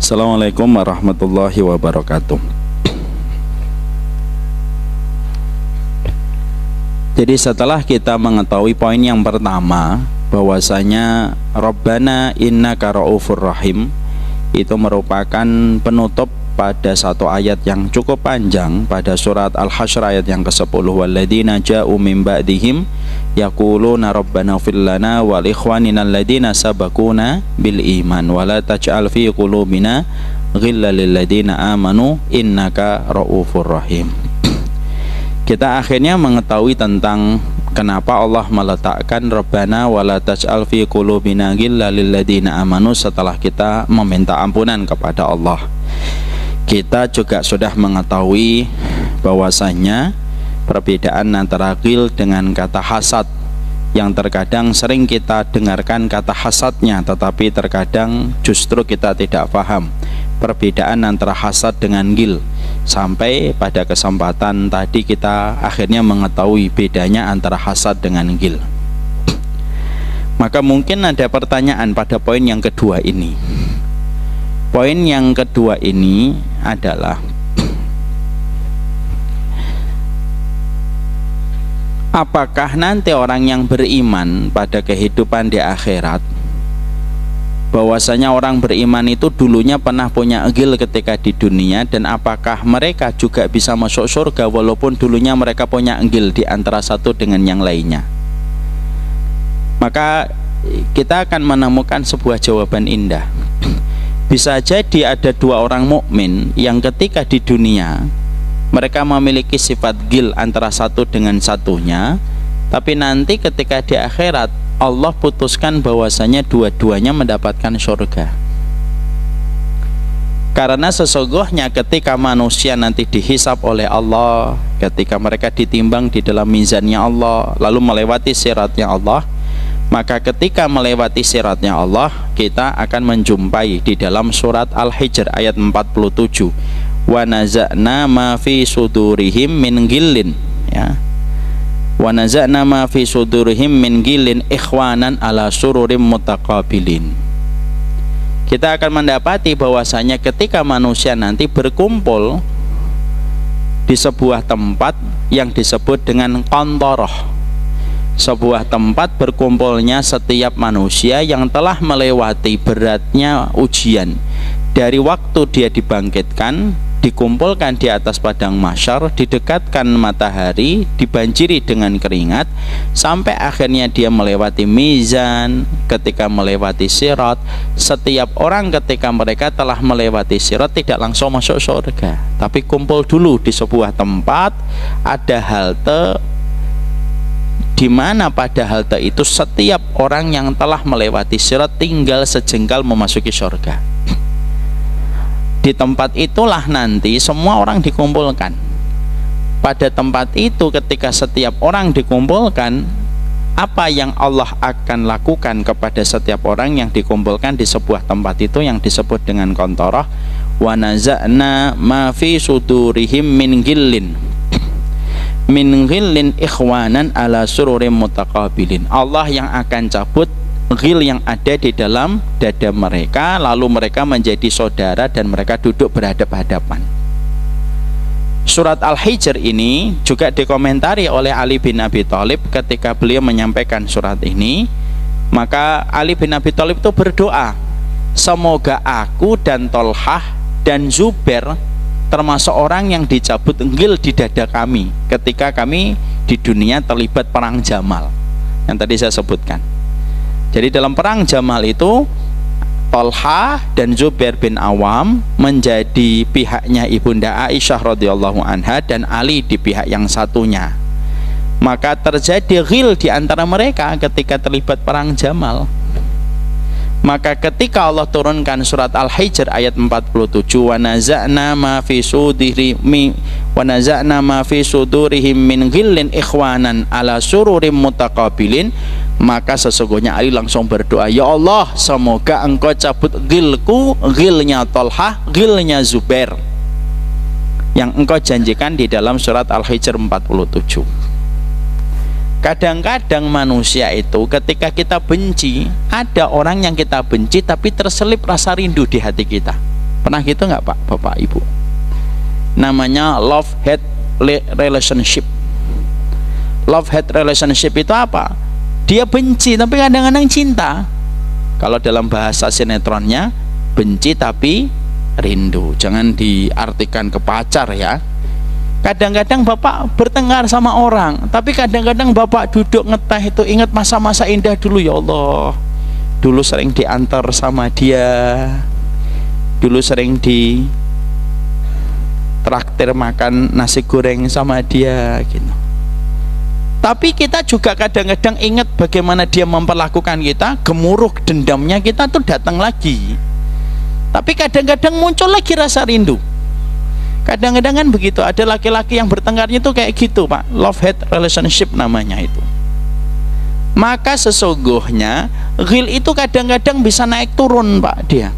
Assalamualaikum warahmatullahi wabarakatuh. Jadi setelah kita mengetahui poin yang pertama, bahwasanya Rabbana innaka raufur rahim, itu merupakan penutup pada satu ayat yang cukup panjang pada surat Al-Hasyr ayat yang ke-10, walladzina ja'u min ba'dihim yaquluna rabbana fir lana wa li ikhwanina alladzina sabaquna bil iman wa la taj'al fi qulubina ghillan lil ladzina amanu innaka raufur rahim. Kita akhirnya mengetahui tentang kenapa Allah meletakkan Rabbana wa la taj'al fi qulubina ghillan lil ladzina amanu setelah kita meminta ampunan kepada Allah. Kita juga sudah mengetahui bahwasanya perbedaan antara ghil dengan kata hasad, yang terkadang sering kita dengarkan kata hasadnya tetapi terkadang justru kita tidak paham perbedaan antara hasad dengan ghil. Sampai pada kesempatan tadi kita akhirnya mengetahui bedanya antara hasad dengan ghil. Maka mungkin ada pertanyaan pada poin yang kedua ini. Poin yang kedua ini adalah apakah nanti orang yang beriman pada kehidupan di akhirat, bahwasanya orang beriman itu dulunya pernah punya ghil ketika di dunia, dan apakah mereka juga bisa masuk surga walaupun dulunya mereka punya ghil di antara satu dengan yang lainnya? Maka kita akan menemukan sebuah jawaban indah. Bisa jadi ada dua orang mukmin yang ketika di dunia mereka memiliki sifat ghil antara satu dengan satunya, tapi nanti ketika di akhirat Allah putuskan bahwasanya dua-duanya mendapatkan surga. Karena sesungguhnya ketika manusia nanti dihisab oleh Allah, ketika mereka ditimbang di dalam mizannya Allah, lalu melewati siratnya Allah, maka ketika melewati siratnya Allah, kita akan menjumpai di dalam surat Al-Hijr ayat 47, wa naza'na ma fi sudurihim min ghillin, ya, wa naza'na ma fi sudurihim min ghillin ikhwanan ala sururim mutaqabilin. Kita akan mendapati bahwasanya ketika manusia nanti berkumpul di sebuah tempat yang disebut dengan qantoroh, sebuah tempat berkumpulnya setiap manusia yang telah melewati beratnya ujian, dari waktu dia dibangkitkan, dikumpulkan di atas padang mahsyar, didekatkan matahari, dibanjiri dengan keringat, sampai akhirnya dia melewati mizan. Ketika melewati sirat, setiap orang ketika mereka telah melewati sirat tidak langsung masuk surga, tapi kumpul dulu di sebuah tempat, ada halte di mana pada halte itu setiap orang yang telah melewati sirat tinggal sejengkal memasuki surga. Di tempat itulah nanti semua orang dikumpulkan. Pada tempat itu ketika setiap orang dikumpulkan, apa yang Allah akan lakukan kepada setiap orang yang dikumpulkan di sebuah tempat itu yang disebut dengan qantarah, wa naza'na ma fi sudurihim min ghillin ikhwanan ala sururim mutaqabilin. Allah yang akan cabut ghil yang ada di dalam dada mereka, lalu mereka menjadi saudara dan mereka duduk berhadap-hadapan. Surat Al-Hijr ini juga dikomentari oleh Ali bin Abi Thalib ketika beliau menyampaikan surat ini. Maka Ali bin Abi Thalib itu berdoa, semoga aku dan Tolhah dan Zubair termasuk orang yang dicabut ghil di dada kami ketika kami di dunia terlibat perang Jamal yang tadi saya sebutkan. Jadi dalam perang Jamal itu Tolhah dan Zubair bin Awam menjadi pihaknya ibunda Aisyah radhiyallahu anha dan Ali di pihak yang satunya. Maka terjadi ghil di antara mereka ketika terlibat perang Jamal. Maka ketika Allah turunkan surat Al-Hijr ayat 47, wa naza'na ma fi sudurihim min ghillin ikhwanan ala sururim mutaqabilin, maka sesungguhnya Ali langsung berdoa, ya Allah, semoga engkau cabut ghilku, ghilnya Tolhah, ghilnya Zubair yang engkau janjikan di dalam surat Al-Hijr 47. Kadang-kadang manusia itu ketika kita benci, ada orang yang kita benci tapi terselip rasa rindu di hati kita. Pernah gitu nggak Pak, Bapak, Ibu? Namanya love-hate relationship. Love-hate relationship itu apa? Dia benci tapi kadang-kadang cinta. Kalau dalam bahasa sinetronnya, benci tapi rindu. Jangan diartikan ke pacar ya. Kadang-kadang Bapak bertengkar sama orang, tapi kadang-kadang Bapak duduk ngeteh itu ingat masa-masa indah dulu. Ya Allah, dulu sering diantar sama dia, dulu sering di traktir makan nasi goreng sama dia gitu. Tapi kita juga kadang-kadang ingat bagaimana dia memperlakukan kita, gemuruh dendamnya kita tuh datang lagi. Tapi kadang-kadang muncul lagi rasa rindu. Kadang-kadang kan begitu, ada laki-laki yang bertengkarnya itu kayak gitu Pak, love-hate relationship namanya itu. Maka sesungguhnya ghil itu kadang-kadang bisa naik turun Pak dia.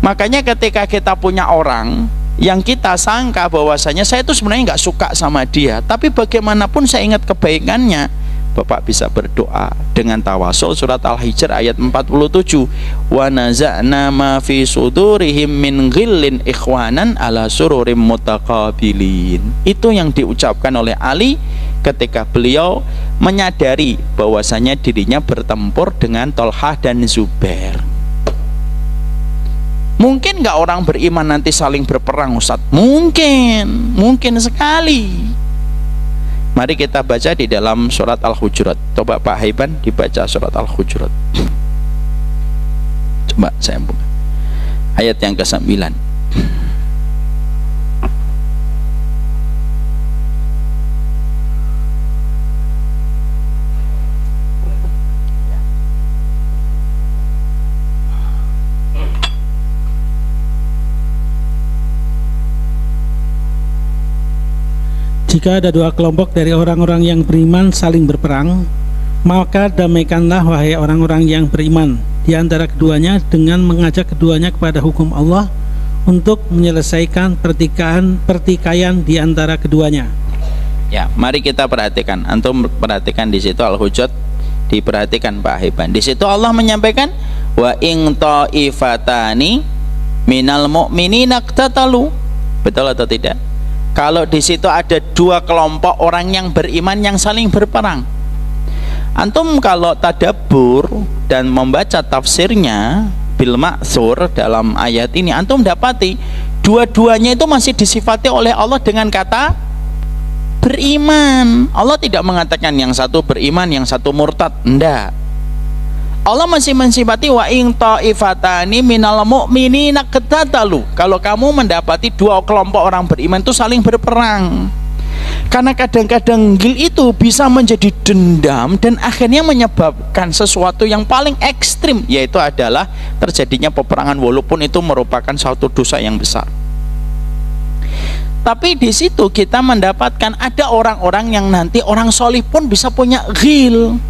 Makanya ketika kita punya orang yang kita sangka bahwasanya saya itu sebenarnya nggak suka sama dia, tapi bagaimanapun saya ingat kebaikannya, Bapak bisa berdoa dengan tawasul surat Al-Hijr ayat 47, wa naza'na ma fi sudurihim min ghillin ikhwanan ala sururim mutaqabilin. Itu yang diucapkan oleh Ali ketika beliau menyadari bahwasanya dirinya bertempur dengan Tolhah dan Zubair. Mungkin nggak orang beriman nanti saling berperang Ustaz? Mungkin sekali. Mari kita baca di dalam surat Al-Hujurat. Coba Pak Haiban dibaca surat Al-Hujurat. Coba saya buka ayat yang ke-9. Jika ada dua kelompok dari orang-orang yang beriman saling berperang, maka damaikanlah wahai orang-orang yang beriman di antara keduanya dengan mengajak keduanya kepada hukum Allah untuk menyelesaikan pertikaian di antara keduanya. Ya, mari kita perhatikan. Antum perhatikan di situ Al-Hujurat, diperhatikan Pak Haiban. Di situ Allah menyampaikan wa in ta'ifatani minal mu'minina iqtatalu. Betul atau tidak? Kalau di situ ada dua kelompok orang yang beriman yang saling berperang, antum kalau tadabbur dan membaca tafsirnya bil ma'tsur dalam ayat ini, antum dapati dua-duanya itu masih disifati oleh Allah dengan kata beriman. Allah tidak mengatakan yang satu beriman, yang satu murtad. Enggak. Allah masih mensifati wa in ta'ifatani minal mu'minina qatatalu. Kalau kamu mendapati dua kelompok orang beriman itu saling berperang. Karena kadang-kadang ghil itu bisa menjadi dendam dan akhirnya menyebabkan sesuatu yang paling ekstrim, yaitu adalah terjadinya peperangan, walaupun itu merupakan suatu dosa yang besar. Tapi di situ kita mendapatkan ada orang-orang yang nanti orang solih pun bisa punya ghil.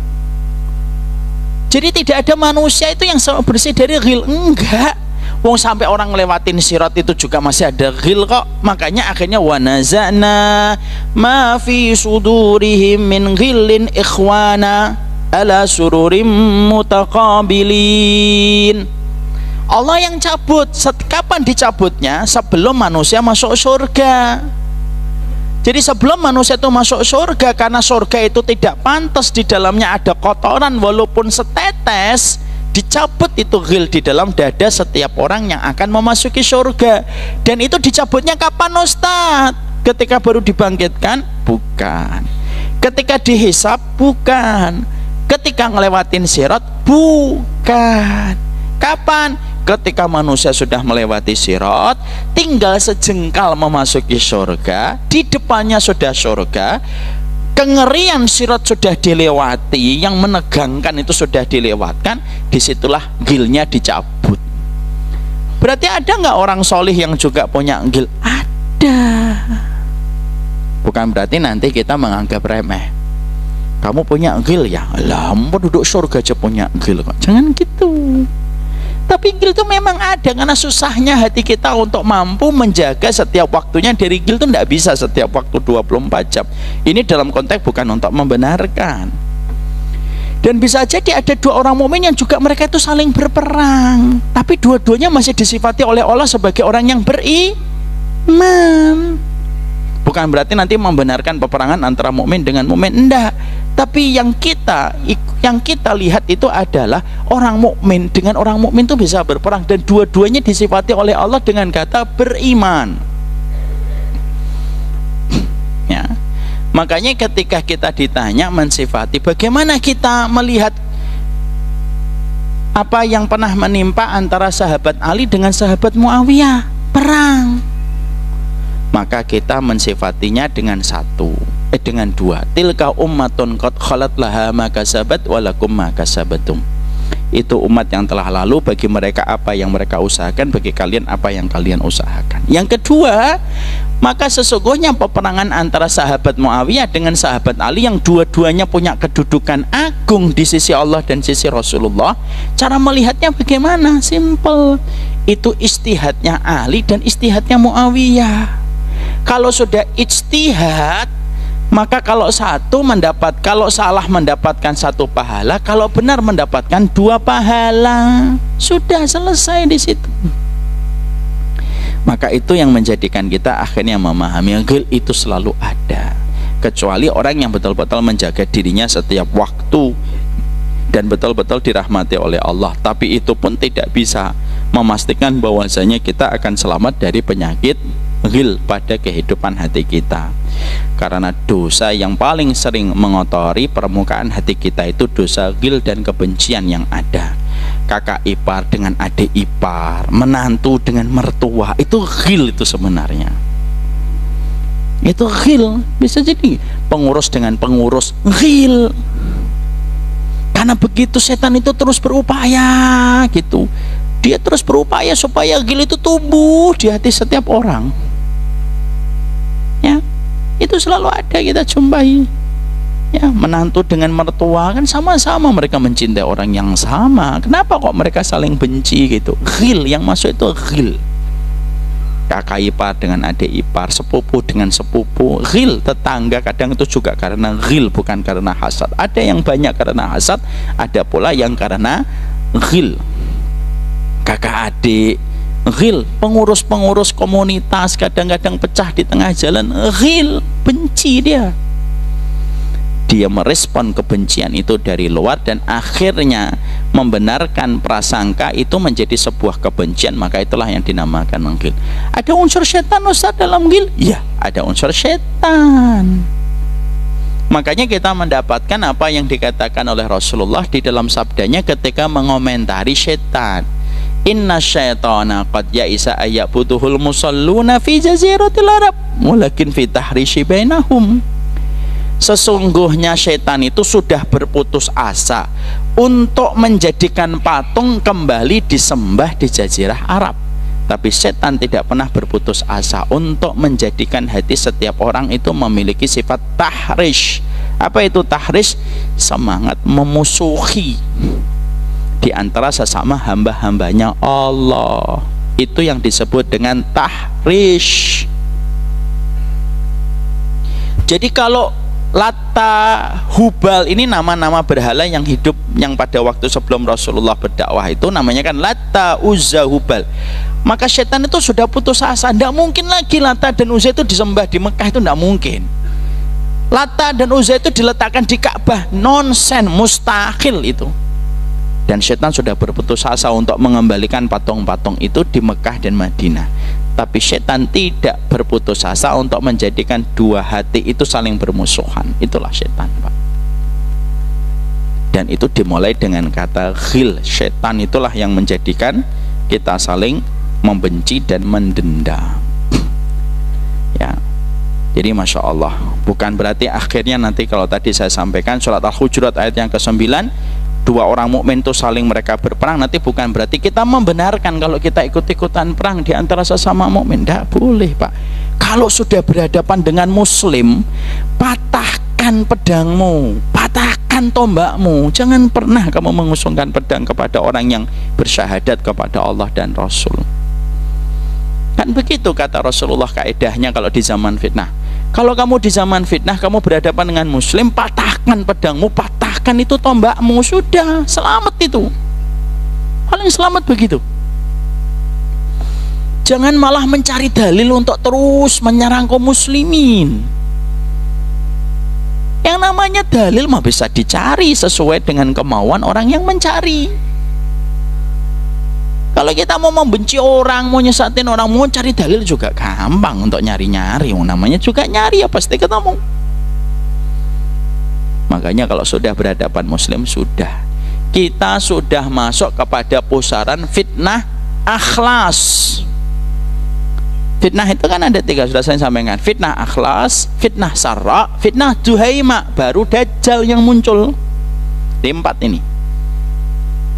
Jadi tidak ada manusia itu yang bersih dari ghil, enggak. Wong sampai orang ngelewatin sirat itu juga masih ada ghil kok. Makanya akhirnya wa naza'na ma fi sudurihim min ghillin ikhwana ala sururim mutaqabilin. Allah yang cabut. Kapan dicabutnya? Sebelum manusia masuk surga. Jadi sebelum manusia itu masuk surga, karena surga itu tidak pantas di dalamnya ada kotoran walaupun setetes, dicabut itu ghil di dalam dada setiap orang yang akan memasuki surga. Dan itu dicabutnya kapan, Ustaz? Ketika baru dibangkitkan? Bukan. Ketika dihisab? Bukan. Ketika ngelewatin sirat? Bukan. Kapan? Ketika manusia sudah melewati sirat, tinggal sejengkal memasuki surga, di depannya sudah surga, kengerian sirat sudah dilewati, yang menegangkan itu sudah dilewatkan, disitulah ghilnya dicabut. Berarti ada nggak orang solih yang juga punya ghil? Ada. Bukan berarti nanti kita menganggap remeh. Kamu punya ghil ya? Lah, penduduk surga aja punya ghil kok. Jangan gitu. Tapi ghil itu memang ada, karena susahnya hati kita untuk mampu menjaga setiap waktunya dari ghil itu tidak bisa setiap waktu 24 jam. Ini dalam konteks bukan untuk membenarkan. Dan bisa jadi ada dua orang mukmin yang juga mereka itu saling berperang, tapi dua-duanya masih disifati oleh Allah sebagai orang yang beriman. Bukan berarti nanti membenarkan peperangan antara mukmin dengan mukmin, enggak. Tapi yang kita lihat itu adalah orang mukmin dengan orang mukmin itu bisa berperang, dan dua-duanya disifati oleh Allah dengan kata beriman. Ya. Makanya ketika kita ditanya mensifati, bagaimana kita melihat apa yang pernah menimpa antara sahabat Ali dengan sahabat Muawiyah, perang. Maka kita mensifatinya dengan dengan dua. Tilka ummatun qad khalat laha ma kasabat wa lakum ma kasabatum. Itu umat yang telah lalu, bagi mereka apa yang mereka usahakan, bagi kalian apa yang kalian usahakan. Yang kedua, maka sesungguhnya peperangan antara sahabat Muawiyah dengan sahabat Ali yang dua-duanya punya kedudukan agung di sisi Allah dan sisi Rasulullah, cara melihatnya bagaimana? Simple. Itu ijtihadnya Ali dan ijtihadnya Muawiyah. Kalau sudah ijtihad, maka kalau salah mendapatkan satu pahala, kalau benar mendapatkan dua pahala. Sudah selesai di situ. Maka itu yang menjadikan kita akhirnya memahami ghil itu selalu ada, kecuali orang yang betul-betul menjaga dirinya setiap waktu dan betul-betul dirahmati oleh Allah. Tapi itu pun tidak bisa memastikan bahwasanya kita akan selamat dari penyakit ghil pada kehidupan hati kita. Karena dosa yang paling sering mengotori permukaan hati kita itu dosa ghil dan kebencian yang ada. Kakak ipar dengan adik ipar, menantu dengan mertua, itu ghil itu sebenarnya. Itu ghil. Bisa jadi pengurus dengan pengurus, ghil. Karena begitu setan itu terus berupaya gitu. Dia terus berupaya supaya ghil itu tumbuh di hati setiap orang. Ya, itu selalu ada kita jumpai. Ya, menantu dengan mertua kan sama-sama mereka mencintai orang yang sama. Kenapa kok mereka saling benci gitu? Ghil yang masuk itu ghil. Kakak ipar dengan adik ipar, sepupu dengan sepupu, ghil. Tetangga kadang itu juga karena ghil, bukan karena hasad. Ada yang banyak karena hasad, ada pula yang karena ghil. Kakak adik ghil, pengurus-pengurus komunitas kadang-kadang pecah di tengah jalan, ghil, benci dia merespon kebencian itu dari luar dan akhirnya membenarkan prasangka itu menjadi sebuah kebencian. Maka itulah yang dinamakan ghil. Ada unsur setan Ustaz dalam ghil? Ya, ada unsur setan. Makanya kita mendapatkan apa yang dikatakan oleh Rasulullah di dalam sabdanya ketika mengomentari setan. Inna syaitana qad ya'isa ayyabuduhul musalluna fi jaziratil Arab walakin fi tahrishi bainahum. Sesungguhnya setan itu sudah berputus asa untuk menjadikan patung kembali disembah di Jazirah Arab. Tapi setan tidak pernah berputus asa untuk menjadikan hati setiap orang itu memiliki sifat tahrish. Apa itu tahrish? Semangat memusuhi di antara sesama hamba-hambanya Allah. Itu yang disebut dengan tahrish. Jadi kalau Lata, Hubal ini nama-nama berhala yang hidup yang pada waktu sebelum Rasulullah berdakwah itu namanya kan Lata, Uzza, Hubal. Maka setan itu sudah putus asa, tidak mungkin lagi Lata dan Uzza itu disembah di Mekah, itu tidak mungkin. Lata dan Uzza itu diletakkan di Ka'bah, nonsen, mustahil itu. Dan setan sudah berputus asa untuk mengembalikan patung-patung itu di Mekah dan Madinah. Tapi setan tidak berputus asa untuk menjadikan dua hati itu saling bermusuhan. Itulah setan, Pak. Dan itu dimulai dengan kata ghil. Setan itulah yang menjadikan kita saling membenci dan mendendam. Ya. Jadi Masya Allah, bukan berarti akhirnya nanti kalau tadi saya sampaikan surat Al-Hujurat ayat yang ke-9, dua orang mukmin itu saling mereka berperang, nanti bukan berarti kita membenarkan kalau kita ikut-ikutan perang di antara sesama mukmin. Tidak boleh, Pak. Kalau sudah berhadapan dengan muslim, patahkan pedangmu, patahkan tombakmu. Jangan pernah kamu mengusungkan pedang kepada orang yang bersyahadat kepada Allah dan Rasul. Kan begitu kata Rasulullah kaedahnya kalau di zaman fitnah. Kalau kamu di zaman fitnah, kamu berhadapan dengan muslim, patahkan pedangmu, patahkan itu tombakmu, sudah, selamat itu. Paling selamat begitu. Jangan malah mencari dalil untuk terus menyerang kaum muslimin. Yang namanya dalil mah bisa dicari sesuai dengan kemauan orang yang mencari. Kalau kita mau membenci orang, mau nyesatin orang, mau cari dalil juga gampang untuk nyari-nyari. Namanya juga nyari, ya pasti ketemu. Makanya kalau sudah berhadapan muslim, sudah. Kita sudah masuk kepada pusaran fitnah akhlas. Fitnah itu kan ada tiga, sudah saya sampaikan. Fitnah akhlas, fitnah sarra, fitnah duhaima. Baru dajjal yang muncul. Di 4 ini.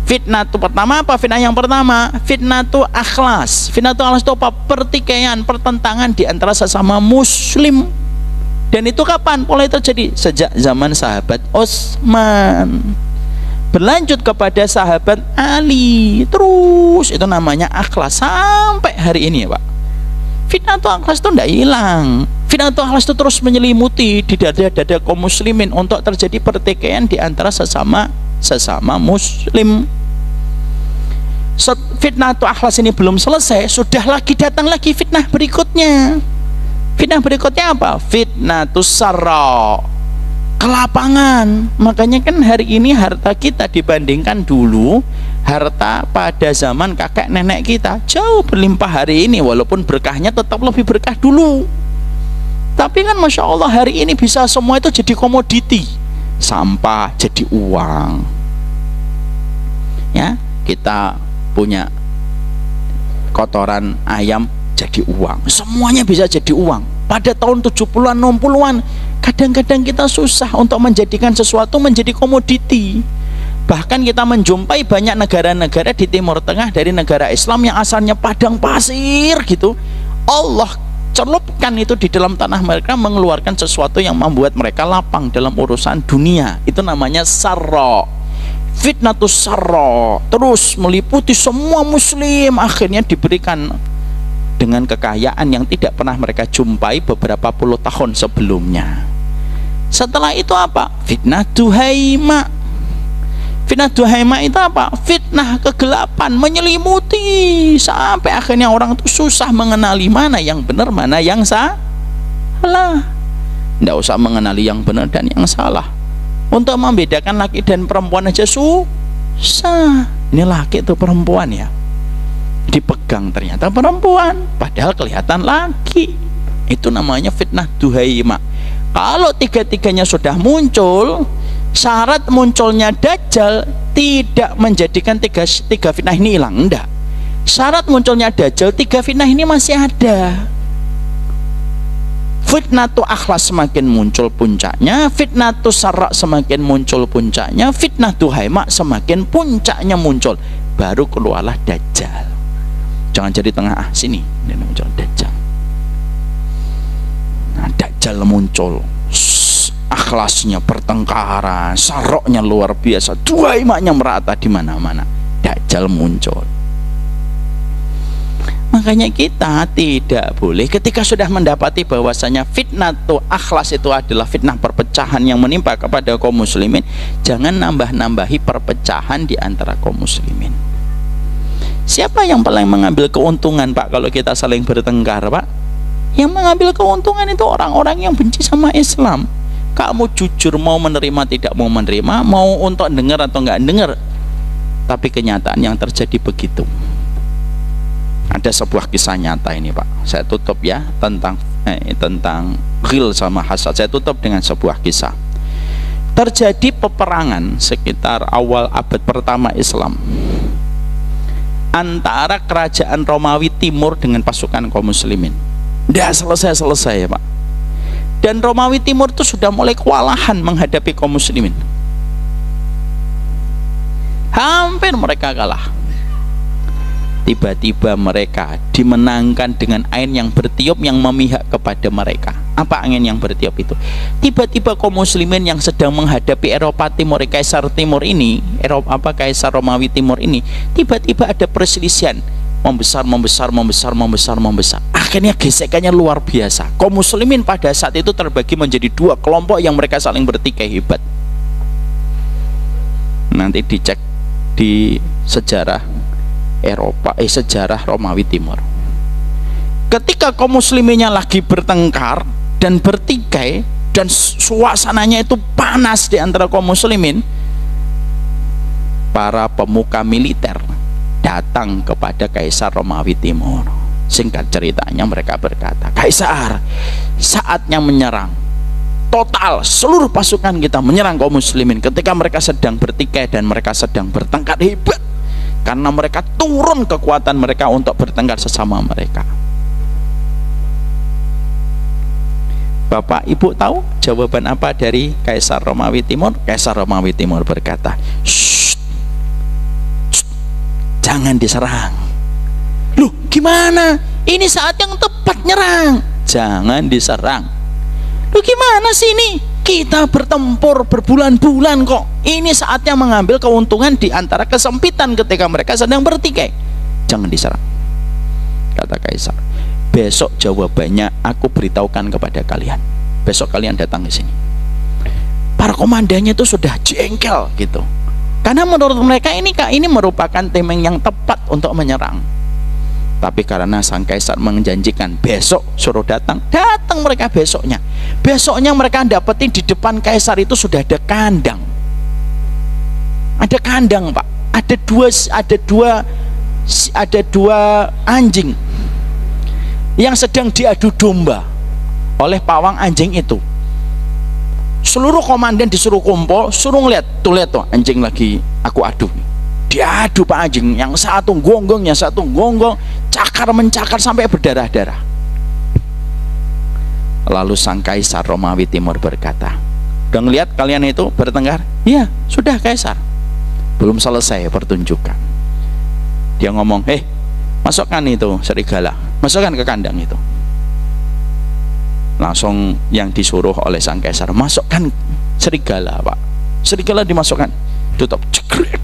Fitnah itu pertama apa? Fitnah yang pertama, fitnah itu akhlas. Fitnah itu akhlas itu apa? Pertikaian, pertentangan di antara sesama muslim. Dan itu kapan mulai terjadi? Sejak zaman sahabat Utsman, berlanjut kepada sahabat Ali, terus itu namanya akhlas sampai hari ini ya Pak. Fitnah itu akhlas itu tidak hilang. Fitnah itu akhlas itu terus menyelimuti di dada-dada kaum muslimin untuk terjadi pertikaian di antara sesama muslim. Fitnah itu akhlas ini belum selesai, sudah lagi datang lagi fitnah berikutnya. Fitnah berikutnya apa? Fitnah itu sarra, kelapangan. Makanya kan hari ini harta kita dibandingkan dulu harta pada zaman kakek nenek kita jauh berlimpah hari ini, walaupun berkahnya tetap lebih berkah dulu. Tapi kan Masya Allah hari ini bisa semua itu jadi komoditi. Sampah jadi uang. Ya, kita punya kotoran ayam jadi uang. Semuanya bisa jadi uang. Pada tahun 70-an, 60-an, kadang-kadang kita susah untuk menjadikan sesuatu menjadi komoditi. Bahkan kita menjumpai banyak negara-negara di Timur Tengah dari negara Islam yang asalnya padang pasir gitu. Allah celupkan itu di dalam tanah mereka, mengeluarkan sesuatu yang membuat mereka lapang dalam urusan dunia. Itu namanya sarra. Fitnatus sarra terus meliputi semua muslim, akhirnya diberikan dengan kekayaan yang tidak pernah mereka jumpai beberapa puluh tahun sebelumnya. Setelah itu apa? Fitnah duhaima. Fitnah duhaima itu apa? Fitnah kegelapan menyelimuti sampai akhirnya orang itu susah mengenali mana yang benar, mana yang salah. Tidak usah mengenali yang benar dan yang salah. Untuk membedakan laki dan perempuan aja susah. Ini laki itu perempuan ya, dipegang ternyata perempuan, padahal kelihatan laki. Itu namanya fitnah duhaima. Kalau tiga-tiganya sudah muncul, syarat munculnya Dajjal tidak menjadikan tiga fitnah ini hilang, enggak. Syarat munculnya Dajjal, tiga fitnah ini masih ada. Fitnatu akhlas semakin muncul puncaknya, fitnatu sarak semakin muncul puncaknya, fitnatu haimak semakin puncaknya muncul, baru keluarlah Dajjal. Jangan jadi tengah, sini ini muncul Dajjal. Nah, Dajjal muncul, akhlasnya pertengkaran, saroknya luar biasa, dua imaknya merata di mana-mana. Dajjal muncul. Makanya kita tidak boleh ketika sudah mendapati bahwasanya fitnah tu akhlas itu adalah fitnah perpecahan yang menimpa kepada kaum muslimin, jangan nambah-nambahi perpecahan di antara kaum muslimin. Siapa yang paling mengambil keuntungan, Pak, kalau kita saling bertengkar, Pak? Yang mengambil keuntungan itu orang-orang yang benci sama Islam. Kamu jujur mau menerima tidak mau menerima, mau untuk dengar atau enggak dengar, tapi kenyataan yang terjadi begitu. Ada sebuah kisah nyata ini, Pak. Saya tutup ya tentang ghil sama hasad. Saya tutup dengan sebuah kisah. Terjadi peperangan sekitar awal abad pertama Islam antara kerajaan Romawi Timur dengan pasukan kaum muslimin. Tidak selesai, Pak. Dan Romawi Timur itu sudah mulai kewalahan menghadapi kaum muslimin. Hampir mereka kalah. Tiba-tiba mereka dimenangkan dengan angin yang bertiup yang memihak kepada mereka. Apa angin yang bertiup itu? Tiba-tiba kaum muslimin yang sedang menghadapi Eropa Timur, Kaisar Timur ini, Kaisar Romawi Timur ini, tiba-tiba ada perselisihan, membesar. Akhirnya gesekannya luar biasa. Kaum muslimin pada saat itu terbagi menjadi dua kelompok yang mereka saling bertikai hebat. Nanti dicek di sejarah sejarah Romawi Timur. Ketika kaum musliminnya lagi bertengkar dan bertikai dan suasananya itu panas di antara kaum muslimin, para pemuka militer datang kepada Kaisar Romawi Timur. Singkat ceritanya mereka berkata, "Kaisar, saatnya menyerang. Total seluruh pasukan kita menyerang kaum muslimin ketika mereka sedang bertikai dan mereka sedang bertengkar hebat. Karena mereka turun kekuatan mereka untuk bertengkar sesama mereka." Bapak Ibu tahu jawaban apa dari Kaisar Romawi Timur? Kaisar Romawi Timur berkata, "Shh, jangan diserang." Loh, gimana? Ini saat yang tepat nyerang. Jangan diserang. Loh, gimana sih ini? Kita bertempur berbulan-bulan kok. Ini saatnya mengambil keuntungan di antara kesempitan ketika mereka sedang bertikai. Jangan diserang. Kata Kaisar, besok jawabannya aku beritahukan kepada kalian. Besok kalian datang ke sini. Para komandannya itu sudah jengkel gitu. Karena menurut mereka ini merupakan timing yang tepat untuk menyerang. Tapi karena sang Kaisar menjanjikan besok suruh datang mereka besoknya. Besoknya mereka dapetin di depan Kaisar itu sudah ada kandang. Ada kandang, Pak. Ada dua anjing yang sedang diadu domba oleh pawang anjing itu. Seluruh komandan disuruh kumpul, suruh ngeliat tuh anjing lagi aku adu. Diadu Pak anjing, yang satu gonggong, cakar mencakar sampai berdarah-darah. Lalu sang Kaisar Romawi Timur berkata, "Udah ngeliat kalian itu bertengkar?" "Iya, sudah Kaisar." Belum selesai pertunjukan. Dia ngomong, masukkan itu serigala, masukkan ke kandang itu. Langsung yang disuruh oleh sang Kaisar, masukkan serigala, Pak. Serigala dimasukkan, tutup, cekrek.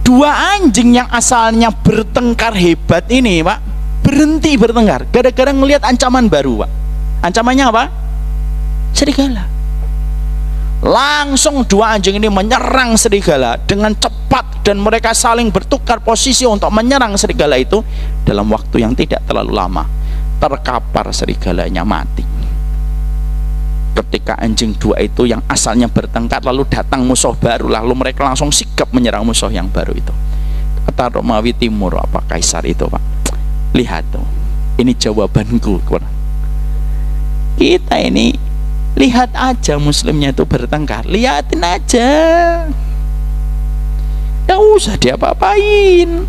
Dua anjing yang asalnya bertengkar hebat ini, Pak, berhenti bertengkar gara-gara ngelihat ancaman baru, Pak. Ancamannya apa? Serigala. Langsung dua anjing ini menyerang serigala dengan cepat dan mereka saling bertukar posisi untuk menyerang serigala itu. Dalam waktu yang tidak terlalu lama, terkapar serigalanya mati. Ketika anjing dua itu yang asalnya bertengkar lalu datang musuh baru, lalu mereka langsung sigap menyerang musuh yang baru itu. Kata Romawi Timur, apa Kaisar itu, Pak, lihat tuh, ini jawabanku. Kita ini lihat aja muslimnya itu bertengkar, lihatin aja, gak usah diapa-apain.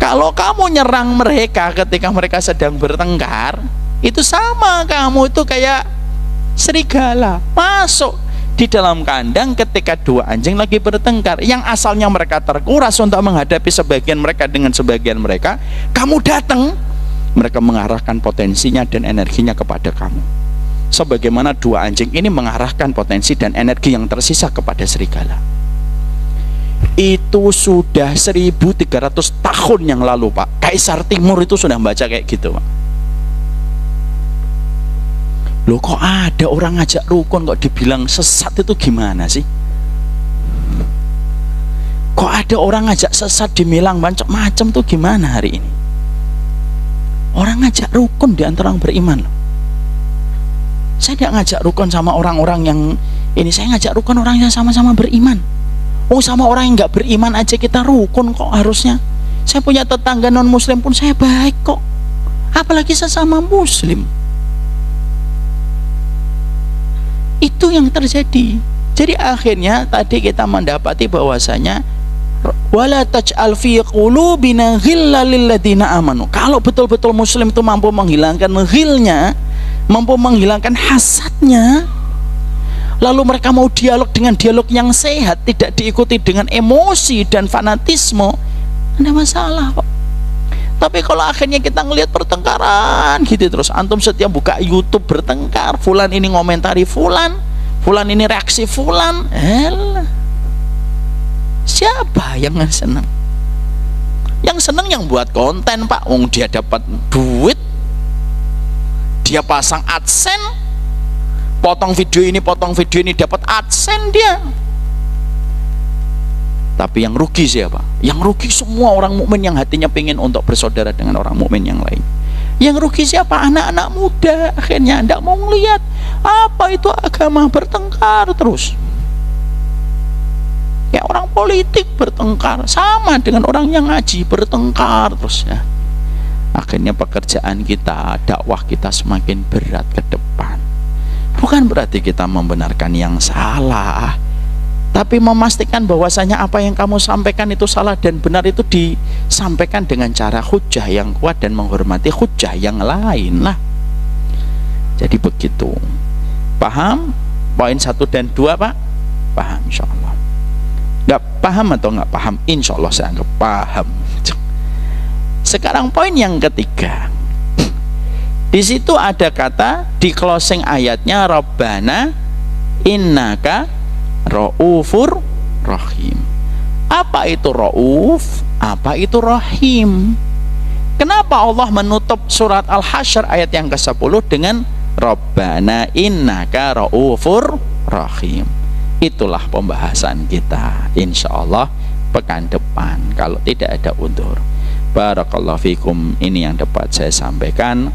Kalau kamu nyerang mereka ketika mereka sedang bertengkar, itu sama, kamu itu kayak serigala masuk di dalam kandang ketika dua anjing lagi bertengkar. Yang asalnya mereka terkuras untuk menghadapi sebagian mereka dengan sebagian mereka, kamu datang, mereka mengarahkan potensinya dan energinya kepada kamu. Sebagaimana dua anjing ini mengarahkan potensi dan energi yang tersisa kepada serigala. Itu sudah 1300 tahun yang lalu, Pak. Kaisar Timur itu sudah baca kayak gitu, Pak. Loh, kok ada orang ngajak rukun kok dibilang sesat, itu gimana sih? Kok ada orang ngajak sesat dibilang macam-macam tuh gimana hari ini? Orang ngajak rukun di antara orang beriman loh. Saya tidak ngajak rukun sama orang-orang yang ini, saya ngajak rukun orang yang sama-sama beriman. Oh, sama orang yang nggak beriman aja kita rukun kok harusnya. Saya punya tetangga non muslim pun saya baik kok, apalagi sesama muslim. Itu yang terjadi. Jadi akhirnya tadi kita mendapati bahwasanya wala taj'al fi qulubina ghillan lil ladzina amanu. Kalau betul-betul muslim itu mampu menghilangkan ghilnya, mampu menghilangkan hasadnya, lalu mereka mau dialog dengan dialog yang sehat, tidak diikuti dengan emosi dan fanatisme, ada masalah kok. Tapi kalau akhirnya kita ngelihat pertengkaran gitu terus, antum setiap buka YouTube bertengkar, fulan ini ngomentari fulan, fulan ini reaksi fulan, siapa yang senang? Yang senang yang buat konten, Pak. Wong dia dapat duit, dia pasang AdSense, potong video ini dapat AdSense dia. Tapi yang rugi siapa? Yang rugi semua orang mukmin yang hatinya pengen untuk bersaudara dengan orang mukmin yang lain. Yang rugi siapa? Anak-anak muda akhirnya tidak mau melihat apa itu agama, bertengkar terus. Ya, orang politik bertengkar sama dengan orang yang ngaji, bertengkar terus ya. Akhirnya pekerjaan kita, dakwah kita semakin berat ke depan. Bukan berarti kita membenarkan yang salah, tapi memastikan bahwasanya apa yang kamu sampaikan itu salah dan benar itu disampaikan dengan cara hujah yang kuat dan menghormati hujah yang lain lah. Jadi begitu. Paham? Poin 1 dan 2, Pak? Paham insyaallah. Nggak paham atau nggak paham? Insyaallah saya anggap paham. Sekarang poin yang ketiga. Di situ ada kata di closing ayatnya, Rabbana innaka Ra'ufur Rahim. Apa itu Ra'uf? Apa itu Rahim? Kenapa Allah menutup surat Al-Hasyr ayat yang ke-10 dengan Rabbana innaka Ra'ufur Rahim? Itulah pembahasan kita insyaallah pekan depan kalau tidak ada undur. Barakallahu fikum. Ini yang dapat saya sampaikan.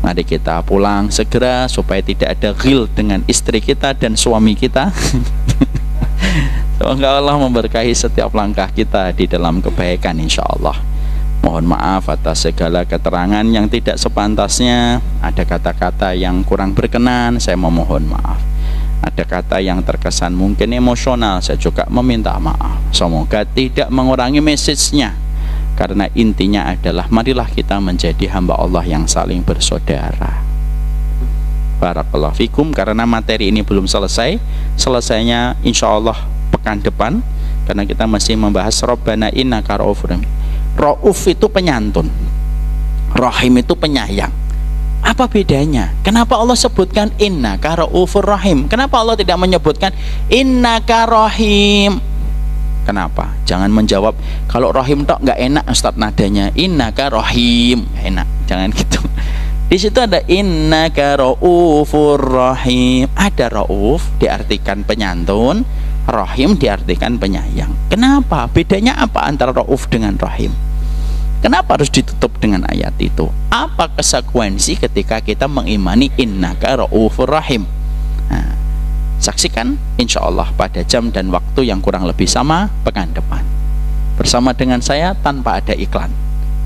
Mari kita pulang segera supaya tidak ada ghil dengan istri kita dan suami kita. Semoga Allah memberkahi setiap langkah kita di dalam kebaikan insyaallah. Mohon maaf atas segala keterangan yang tidak sepantasnya. Ada kata-kata yang kurang berkenan, saya memohon maaf. Ada kata yang terkesan mungkin emosional, saya juga meminta maaf. Semoga tidak mengurangi message-nya, karena intinya adalah marilah kita menjadi hamba Allah yang saling bersaudara. Barakallahu fikum. Karena materi ini belum selesai, selesainya insyaallah pekan depan, karena kita masih membahas Rabbana innaka Ra'ufur Rahim. Ra'uf itu penyantun, Rahim itu penyayang. Apa bedanya? Kenapa Allah sebutkan innaka Ra'ufur Rahim? Kenapa Allah tidak menyebutkan innaka Rahim? Kenapa? Jangan menjawab kalau Rahim tok nggak enak Ustaz nadanya. Innaka Rahim enak, jangan gitu. Di situ ada innaka Ra'ufur Rahim. Ada Ra'uf diartikan penyantun, Rahim diartikan penyayang. Kenapa? Bedanya apa antara Ra'uf dengan Rahim? Kenapa harus ditutup dengan ayat itu? Apa konsekuensi ketika kita mengimani innaka Ra'ufur Rahim? Nah, saksikan insyaallah pada jam dan waktu yang kurang lebih sama pekan depan bersama dengan saya tanpa ada iklan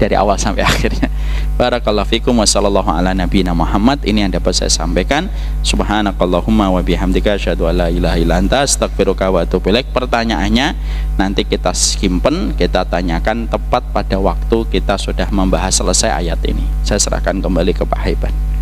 dari awal sampai akhirnya. Barakallahu fikum wa sallallahu ala nabiyina Muhammad. Ini yang dapat saya sampaikan. Subhanakallahumma wa bihamdika asyhadu an la ilaha illa anta astaghfiruka wa atubu ilaik. Pertanyaannya nanti kita simpen, kita tanyakan tepat pada waktu kita sudah membahas selesai ayat ini. Saya serahkan kembali ke Pak Haiban.